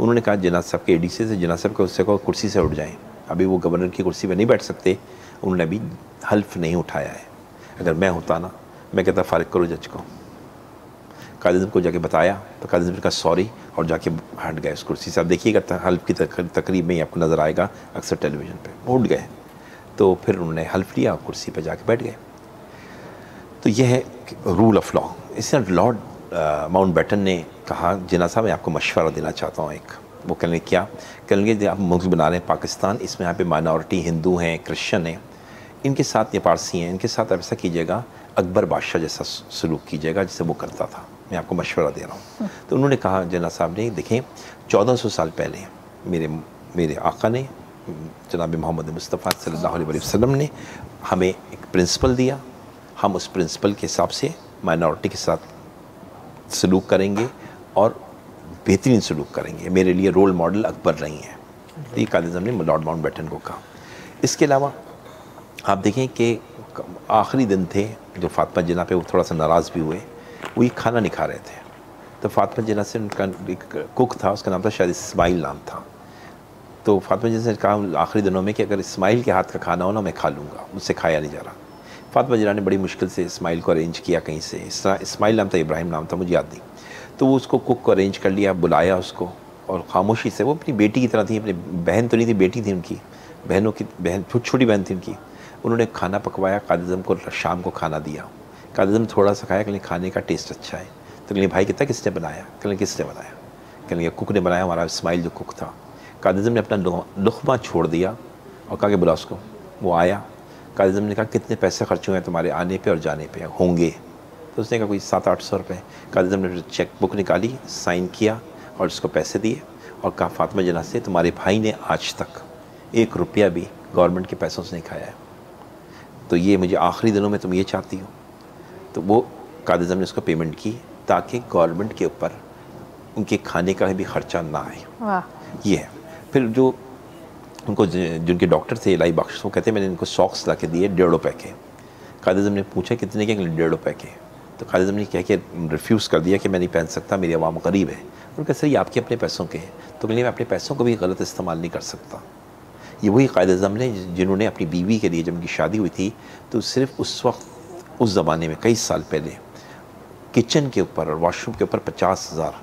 उन्होंने कहा जिन्ना साहब के ADC से, जिन्ना साहब को उससे कहो कुर्सी से उठ जाएं, अभी वो गवर्नर की कुर्सी पर नहीं बैठ सकते, उन्होंने अभी हल्फ नहीं उठाया है। अगर मैं होता ना, मैं कहता फ़ारिग करो जज को। कायद-ए-आज़म को जाके बताया तो कायद-ए-आज़म ने कहा सॉरी और जाके हट गए उस कुर्सी से। आप देखिएगा हल्फ की तकरीब में ही आपको नज़र आएगा अक्सर टेलीविज़न पे, उठ गए। तो फिर उन्होंने हल्फ लिया और कुर्सी पर जाके बैठ गए। तो यह है रूल ऑफ लॉ। इस तरह लॉर्ड माउंटबेटन ने कहा जिन्ना साहब मैं आपको मशवरा देना चाहता हूँ एक। वो कहने क्या, कहेंगे आप मुल्क बना रहे हैं पाकिस्तान, इसमें यहाँ पे माइनॉरिटी हिंदू हैं, क्रिश्चियन हैं, इनके साथ, ये पारसी हैं, इनके साथ ऐसा कीजिएगा अकबर बादशाह जैसा सलूक कीजिएगा जैसे वो करता था, मैं आपको मशवरा दे रहा हूँ। तो उन्होंने कहा जिन्ना साहब ने, देखें 1400 साल पहले मेरे आका ने, जनाब मोहम्मद मुस्तफ़ा सल्लल्लाहु अलैहि वसल्लम ने हमें एक प्रिंसिपल दिया, हम उस प्रिंसिपल के हिसाब से माइनॉरिटी के साथ सलूक करेंगे और बेहतरीन सलूक करेंगे। मेरे लिए रोल मॉडल अकबर रही हैं। तो ये कायद-ए-आज़म ने लॉर्ड माउंटबेटन को कहा। इसके अलावा आप देखें कि आखिरी दिन थे जो फातिमा जिन्ना पे वो थोड़ा सा नाराज़ भी हुए, वो ये खाना नहीं खा रहे थे। तो फातिमा जिन्ना से उनका एक कुक था, उसका नाम था शायद इस्माइल नाम था। तो फातिमा जिन्ना से कहा आखिरी दिनों में कि अगर इस्माइल के हाथ का खाना हो ना मैं खा लूँगा, मुझसे खाया नहीं जा रहा। फातिमा जिन्ना ने बड़ी मुश्किल से इस्माइल को अरेंज किया कहीं से, इस तरह इस्माइल नाम था, इब्राहिम नाम था, मुझे याद नहीं। तो वो उसको कुक को अरेंज कर लिया, बुलाया उसको, और ख़ामोशी से, वो अपनी बेटी की तरह थी, अपनी बहन तो नहीं थी, बेटी थी उनकी, बहनों की बहन, छोटी बहन थी उनकी। उन्होंने खाना पकवाया, कायद-ए-आज़म को शाम को खाना दिया। कायद-ए-आज़म थोड़ा सा खाया, कहने खाने का टेस्ट अच्छा है। तो कहने भाई कहता किसने बनाया? कहने किसने बनाया? कहने कुक ने बनाया, हमारा इस्माइल जो कुक था। कायद-ए-आज़म ने अपना लुक़मा छोड़ दिया और कहा कि बुला उसको। वो आया, कादिर अज़म ने कहा कितने पैसे खर्च हुए हैं तुम्हारे आने पे और जाने पे होंगे? तो उसने कहा कोई 700-800 रुपये। कादिर अज़म ने चेक बुक निकाली, साइन किया और उसको पैसे दिए और कहा फातिमा जना से तुम्हारे भाई ने आज तक 1 रुपया भी गवर्नमेंट के पैसों से नहीं खाया है, तो ये मुझे आखिरी दिनों में तुम ये चाहती हो। तो वो कादिर अज़म ने उसको पेमेंट की ताकि गवर्नमेंट के ऊपर उनके खाने का भी ख़र्चा ना आए। ये है। फिर जो उनको जिनके डॉक्टर थे इलाही बख्श, वो कहते हैं मैंने इनको सॉक्स ला के दिए 1.5 रुपये के। कादिर अज़म ने पूछा कितने के? 1.5 रुपये के। तो कादिर अज़म ने कह के रिफ्यूज़ कर दिया कि मैं नहीं पहन सकता, मेरी आवाम गरीब है। उनका सर ये आपके अपने पैसों के हैं, तो मैं अपने पैसों को भी गलत इस्तेमाल नहीं कर सकता। ये वही कादिर अज़म ने जिन्होंने अपनी बीवी के लिए, जब उनकी शादी हुई थी तो सिर्फ उस वक्त, उस ज़माने में कई साल पहले, किचन के ऊपर और वाशरूम के ऊपर 50,000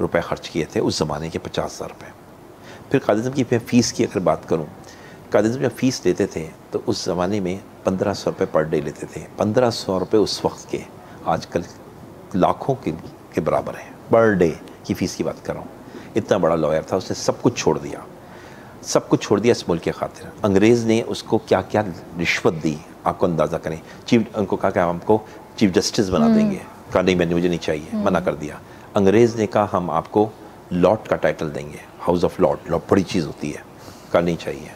रुपये ख़र्च किए थे, उस ज़माने के 50,000 रुपये। फिर कादिर अज़म की मैं फ़ीस की अगर बात करूँ, कादिर अज़म जब फ़ीस लेते थे तो उस ज़माने में 1500 रुपये पर डे लेते थे। 1500 रुपये उस वक्त के आजकल लाखों के बराबर है। पर डे की फ़ीस की बात कर रहा हूँ। इतना बड़ा लॉयर था, उसने सब कुछ छोड़ दिया, सब कुछ छोड़ दिया इस मुल्क के खातिर। अंग्रेज़ ने उसको क्या क्या रिश्वत दी, आपको अंदाज़ा करें। उनको कहा कि हम आपको चीफ जस्टिस बना देंगे, कहा नहीं मुझे नहीं चाहिए, मना कर दिया। अंग्रेज़ ने कहा हम आपको लॉर्ड का टाइटल देंगे, हाउस ऑफ लॉर्ड बड़ी चीज़ होती है, कहा नहीं चाहिए।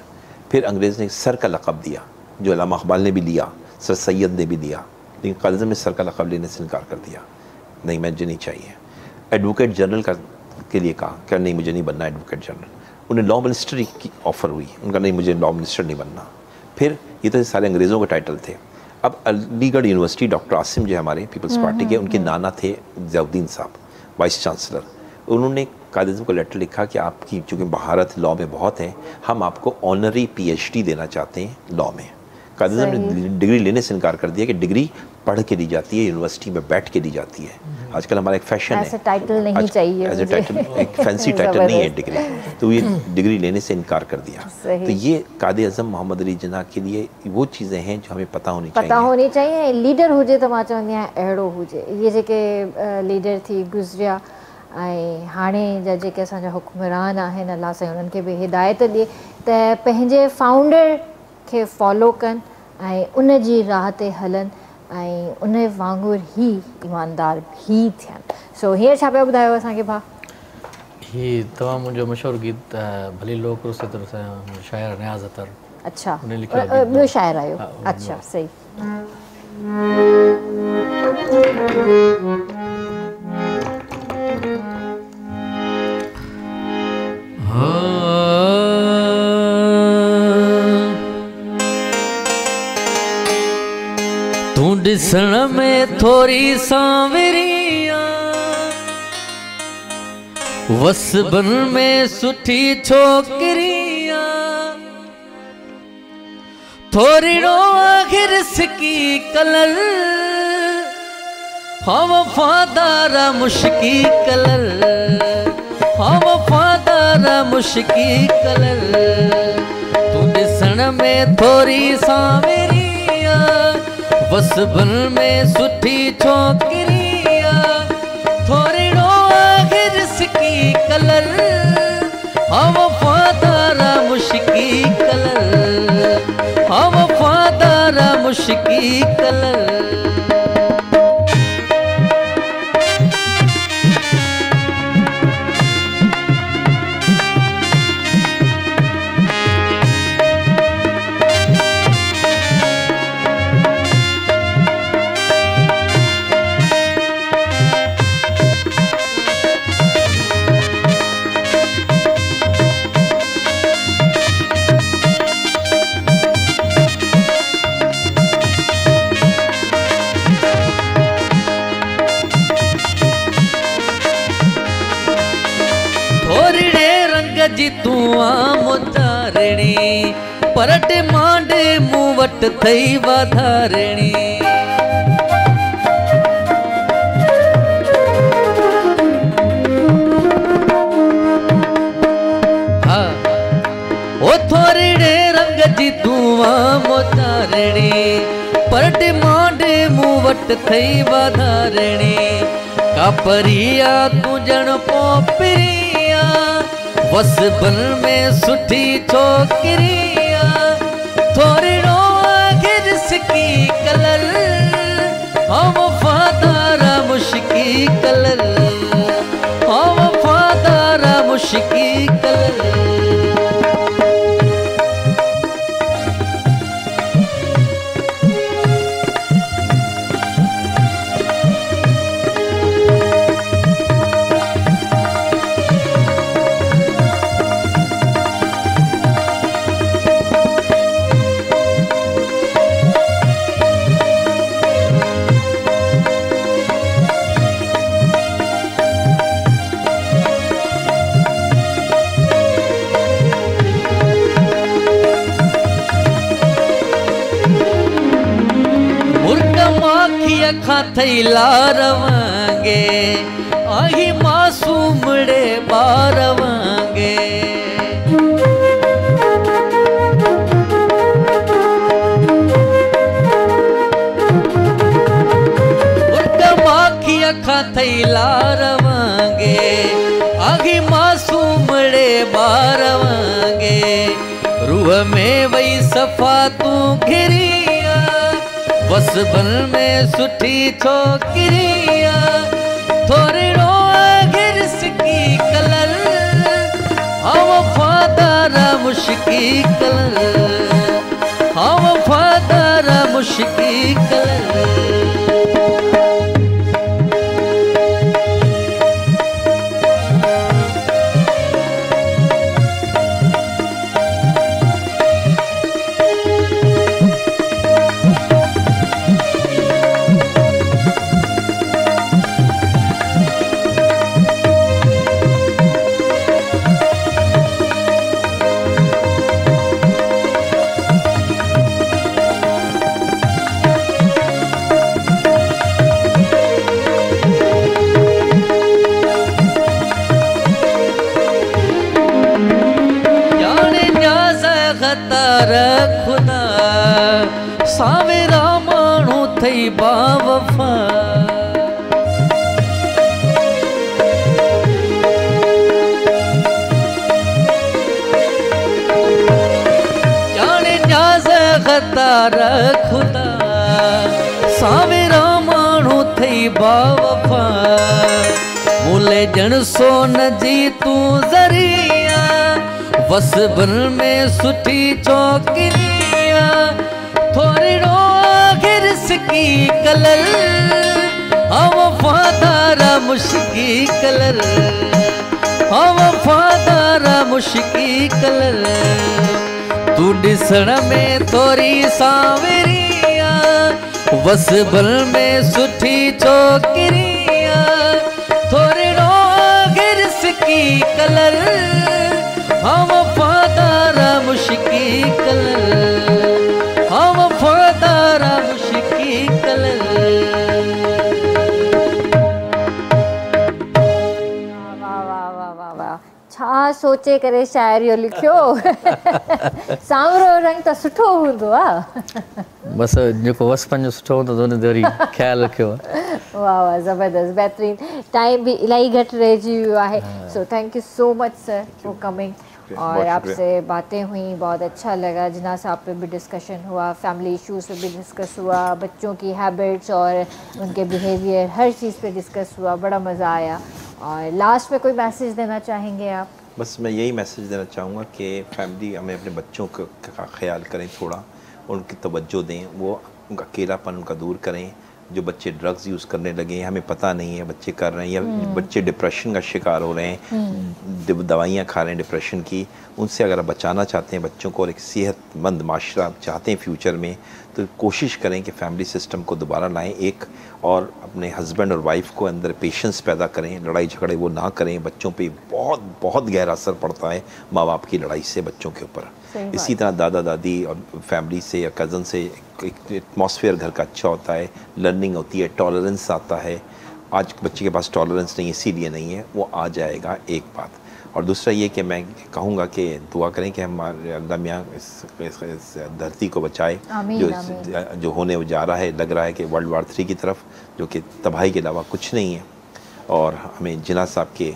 फिर अंग्रेज़ ने सर का लक़ब दिया, जो अल्लामा इक़बाल ने भी लिया, सर सैयद ने भी लिया, लेकिन कादिर अज़म ने सर का लक़ब लेने से इनकार कर दिया, नहीं मुझे नहीं चाहिए। एडवोकेट जनरल के लिए कहा कि नहीं मुझे नहीं बनना एडवोकेट जनरल। उन्हें लॉ मिनिस्टर की ऑफ़र हुई, उनका नहीं मुझे लॉ मिनिस्टर नहीं बनना। फिर ये तो सारे अंग्रेज़ों के टाइटल थे। अब अलीगढ़ यूनिवर्सिटी डॉक्टर आसिम जो हमारे पीपल्स पार्टी के, उनके नाना थे ज़ियाउद्दीन साहब, वाइस चांसलर। उन्होंने कादिर अज़म को लेटर लिखा कि आपकी चूँकि महारत लॉ में बहुत है, हम आपको ऑनरी PhD देना चाहते हैं लॉ में। कादिर अज़म ने डिग्री लेने से इनकार कर दिया कि डिग्री पढ़ के दी जाती है, यूनिवर्सिटी में बैठ के दी जाती है। आजकल हमारा एक फैशन है, ऐसा टाइटल नहीं चाहिए, एज ए टाइटल, एक फैंसी टाइटल नहीं है डिग्री, तो ये डिग्री लेने से इनकार कर दिया। तो ये कादिर अज़म मोहम्मद अली जिन्ना के लिए वो चीज़ें हैं जो हमें पता होनी चाहिए। लीडर हुजे तो मां चवंदी आहियां अहिड़ो हुजे। ये जेके लीडर थी गुज़रिया ऐं हाणे जा जेके असांजा हुक्मरान आहिनि, अलाह साईं उन्हनि खे बि हिदायत ॾिए त पंहिंजे फाउंडर खे फॉलो कनि ऐं उन जी राह ते हलनि ऐं उन वांगुरु ई ईमानदार भी थियनि। सो हींअर छा पिया ॿुधायो असांखे भाउ? ही तमामु मुंहिंजो मशहूरु गीत भली लोक रुसे तो शायर नियाज़ अतर। अच्छा, ॿियो शाइर आयो? अच्छा, सही। तूं ॾिसण में थोरी सांवरिया, वसबन में सुठी छोकिरिया, थोरीड़ो आखिर सिकी कलर, हाँ वफादारा मुश्की कलर, हाँ वफादारा मुश्की कलर। तूं ॾिसण में थोरी सांवरिया, वसबन में सुठी छोकिरिया, थोरीड़ो आखिर सिकी कलर, हाँ वफादारा मुश्की कलर, हाँ वफादारा मुश्की कलर। जी तूं मुतारणी, परट मांडे मूं वट थई वाधारणी। हाँ ओ थोरीड़े रंग जी तूं मुतारणी, परट मांडे मूं वट थई वाधारणी। कापरिया तूं जण पोपरिया, वसबन में सुठी छोकिरिया, थोरीड़ो आखिर हाँ वफादारा मुश्की कलर, हाँ वफादारा मुश्की कलर। अखा थई लारवांगे आही मासूमड़े बारवांगे। माखी अखा थई लारवांगे आही मासूमड़े बारवांगे। रूह में वही सफ़ा तू घिरिया बस बन में सुठी छोकिरिया थोड़ी रो गिरस की कलर। हाँ वफादारा मुश्की कलर, हाँ वफादारा मुश्की कलर। खुदा सावेरा माण्हू थई बावफा। जाने न्याज़ ग़द्दार खुदा सावेरा माण्हू थई बावफा। मूले ॼण सोन जी तू ज़रिया बस बन में सुठी चौकिरिया थोड़ी रो गिरस की कलर। हाँ वफादारा मुश्की कलर, हाँ वफादारा मुश्की कलर। तू ॾिसण में थोरी सावरिया बस बन में सुठी चौकिरिया थोड़ी रो गिरस की कलर। हाँ वफादारा मुश्की कलर, हाँ वफादारा मुश्की कलर। वाह वाह वाह वाह वाह, छा सोचे करे शायरियो लिखियो। सांवरो रंग त सुठो हूंदो आहे। बस जेको वसपन जो सुठो हूंदो त उन ते वरी ख़्यालु रखियो। वाह वाह ज़बरदस्त, बेहतरीन। टाइम भी इलाही घटि रहिजी वियो आहे। So thank you so much sir for coming. और आपसे बातें हुई, बहुत अच्छा लगा। जिना साहब पे भी डिस्कशन हुआ, फैमिली इश्यूज़ पे भी डिस्कस हुआ, बच्चों की हैबिट्स और उनके बिहेवियर हर चीज़ पे डिस्कस हुआ, बड़ा मज़ा आया। और लास्ट में कोई मैसेज देना चाहेंगे आप? बस मैं यही मैसेज देना चाहूँगा कि फैमिली हमें अपने बच्चों का ख्याल करें, थोड़ा उनकी तवज्जो दें, वो उनका अकेलापन उनका दूर करें। जो बच्चे ड्रग्स यूज़ करने लगे हैं, हमें पता नहीं है बच्चे कर रहे हैं या बच्चे डिप्रेशन का शिकार हो रहे हैं, दवाइयाँ खा रहे हैं डिप्रेशन की, उनसे अगर आप बचाना चाहते हैं बच्चों को और एक सेहतमंद माशरा चाहते हैं फ्यूचर में, तो कोशिश करें कि फैमिली सिस्टम को दोबारा लाएं एक, और अपने हस्बैंड और वाइफ को अंदर पेशेंस पैदा करें, लड़ाई झगड़े वो ना करें। बच्चों पे बहुत बहुत गहरा असर पड़ता है माँ बाप की लड़ाई से बच्चों के ऊपर। इसी तरह दादा दादी और फैमिली से या कज़न से एक एटमॉस्फेयर घर का अच्छा होता है, लर्निंग होती है, टॉलरेंस आता है। आज बच्चे के पास टॉलरेंस नहीं, इसीलिए नहीं है, वो आ जाएगा, एक बात। और दूसरा ये कि मैं कहूँगा कि दुआ करें कि हमारे अल्लाह मियाँ इस धरती को बचाए, जो होने जा रहा है, लग रहा है कि वर्ल्ड वार 3 की तरफ, जो कि तबाही के अलावा कुछ नहीं है। और हमें जिना साहब के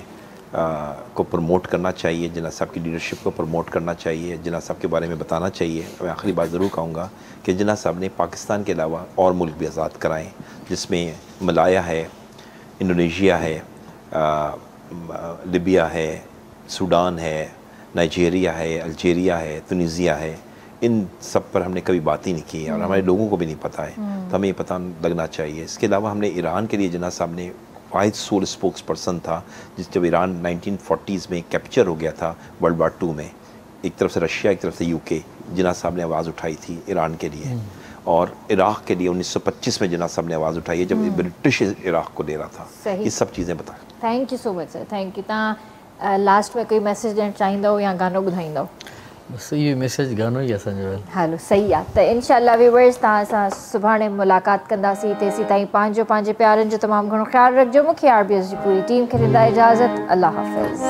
को प्रमोट करना चाहिए, जिन्ना साहब की लीडरशिप को प्रमोट करना चाहिए, जिन्ना साहब के बारे में बताना चाहिए। मैं आखिरी बात ज़रूर कहूँगा कि जिन्ना साहब ने पाकिस्तान के अलावा और मुल्क भी आज़ाद कराएँ, जिसमें मलाया है, इंडोनेशिया है, लिबिया है, सूडान है, नाइजीरिया है, अल्जीरिया है, तुनीसिया है। इन सब पर हमने कभी बात ही नहीं की और हमारे लोगों को भी नहीं पता है, तो हमें ये पता लगना चाहिए। इसके अलावा हमने ईरान के लिए जिन्ना साहब ने वाहिद सोल स्पोक्स पर्सन था, जिस जब ईरान 1940s में कैप्चर हो गया था वर्ल्ड वार 2 में, एक तरफ से रशिया एक तरफ से यूके, जिन्ना साहब ने आवाज़ उठाई थी ईरान के लिए। और इराक़ के लिए 1925 में जिन्ना साहब ने आवाज़ उठाई है जब ब्रिटिश इराक़ को दे रहा था। ये सब चीज़ें बताएं। Thank you so much sir, thank you. तव्हां लास्ट में कोई मैसेज ॾियणु चाहींदव या गानो ॿुधाईंदव? बस ये मैसेज गानो ही असांजो। हलो सही आहे, त इंशाअल्लाह व्यूअर्स तव्हां सां सुभाणे मुलाक़ात कंदासीं। तेसीं ताईं पंहिंजे प्यारनि जो तमामु घणो ख़्यालु रखिजो। मूंखे RBS जी पूरी टीम खे ॾींदा इजाज़त। अल्लाह हाफ़िज़।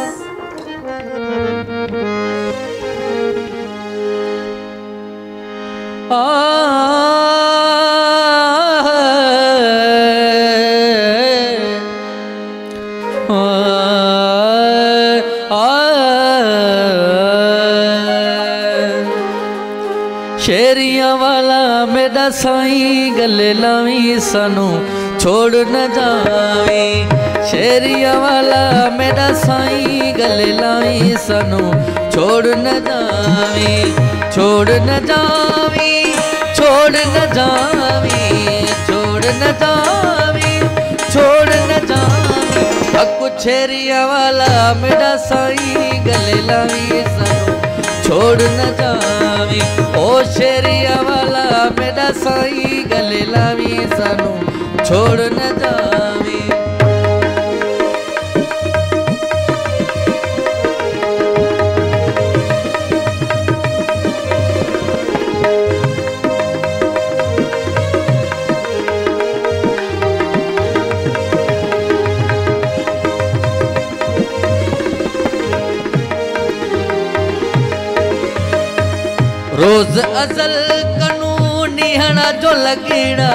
शेरिया वाला मेरा साईं गले लावी सानू छोड़ न जावी। शेरिया वाला मेरा साईं गले लावी सानू छोड़ न जावी, छोड़ न जावी, छोड़ न जावी, छोड़ न जावी, छोड़ न जावी। अकु शेरिया वाला मेरा साईं गले लावी सानू छोड़ न जावी। ओ शेरिया वाला मेरा साईं गले लावी सानू छोड़ न जावी। रोज अजल कानूनी हना जो लगेड़ा,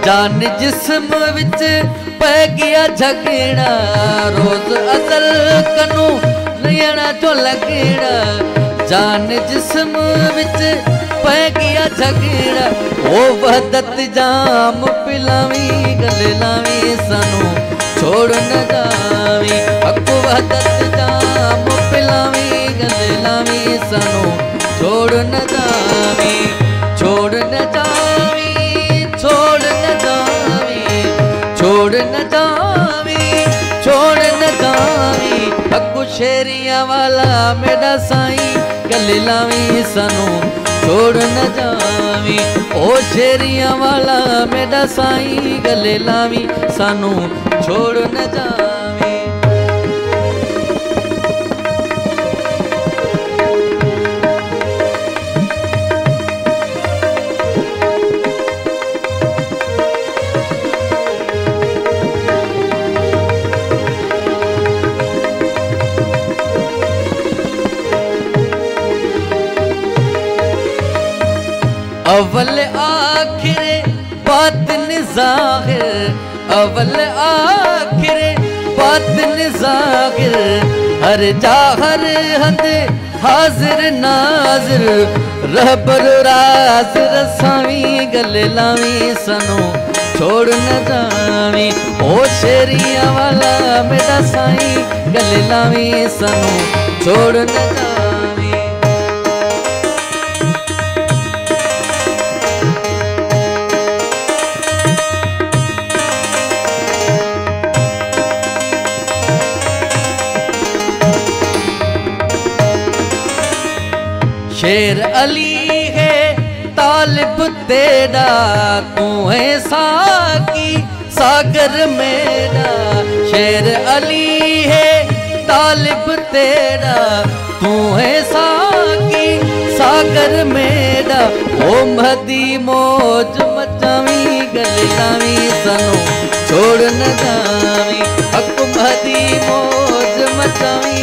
जान जिस्म विच पै गया झगड़ा। रोज अजल कानूनी हना जो लगेड़ा, जान जिस्म विच पै गया झगड़ा। ओ वहदत जाम पिलावी गले लावी सानू छोड़ न जावी। अकु वहदत जाम पिलावी गले लावी सानू छोड़ न जावी, छोड़ न जावी, छोड़ न जावी, छोड़ न जावी, छोड़ न जावी। अकु शेरिया वाला मेरा साईं गले लावी सानू छोड़ न जावी। ओ शेरिया वाला मेरा साईं गले लावी सानू छोड़ न जावी। अव्वल आखिर बातिन ज़ाहिर, अव्वल आखिर बातिन ज़ाहिर। हर जा हर हद हाजिर नाजिर, रहबर राज रसावी गले लावी सानू छोड़ न जावी। ओ शेरिया वाला मेरा साईं गले लावी सानू छोड़ न जावी। शेर अली है तालिब तेरा, तू है साकी सागर मेरा। शेर अली है तालिब तेरा, तू है साकी सागर मेरा। ओ महदी मौज मचावी गले लावी सानू छोड़ न जावी। हक महदी मौज मचावी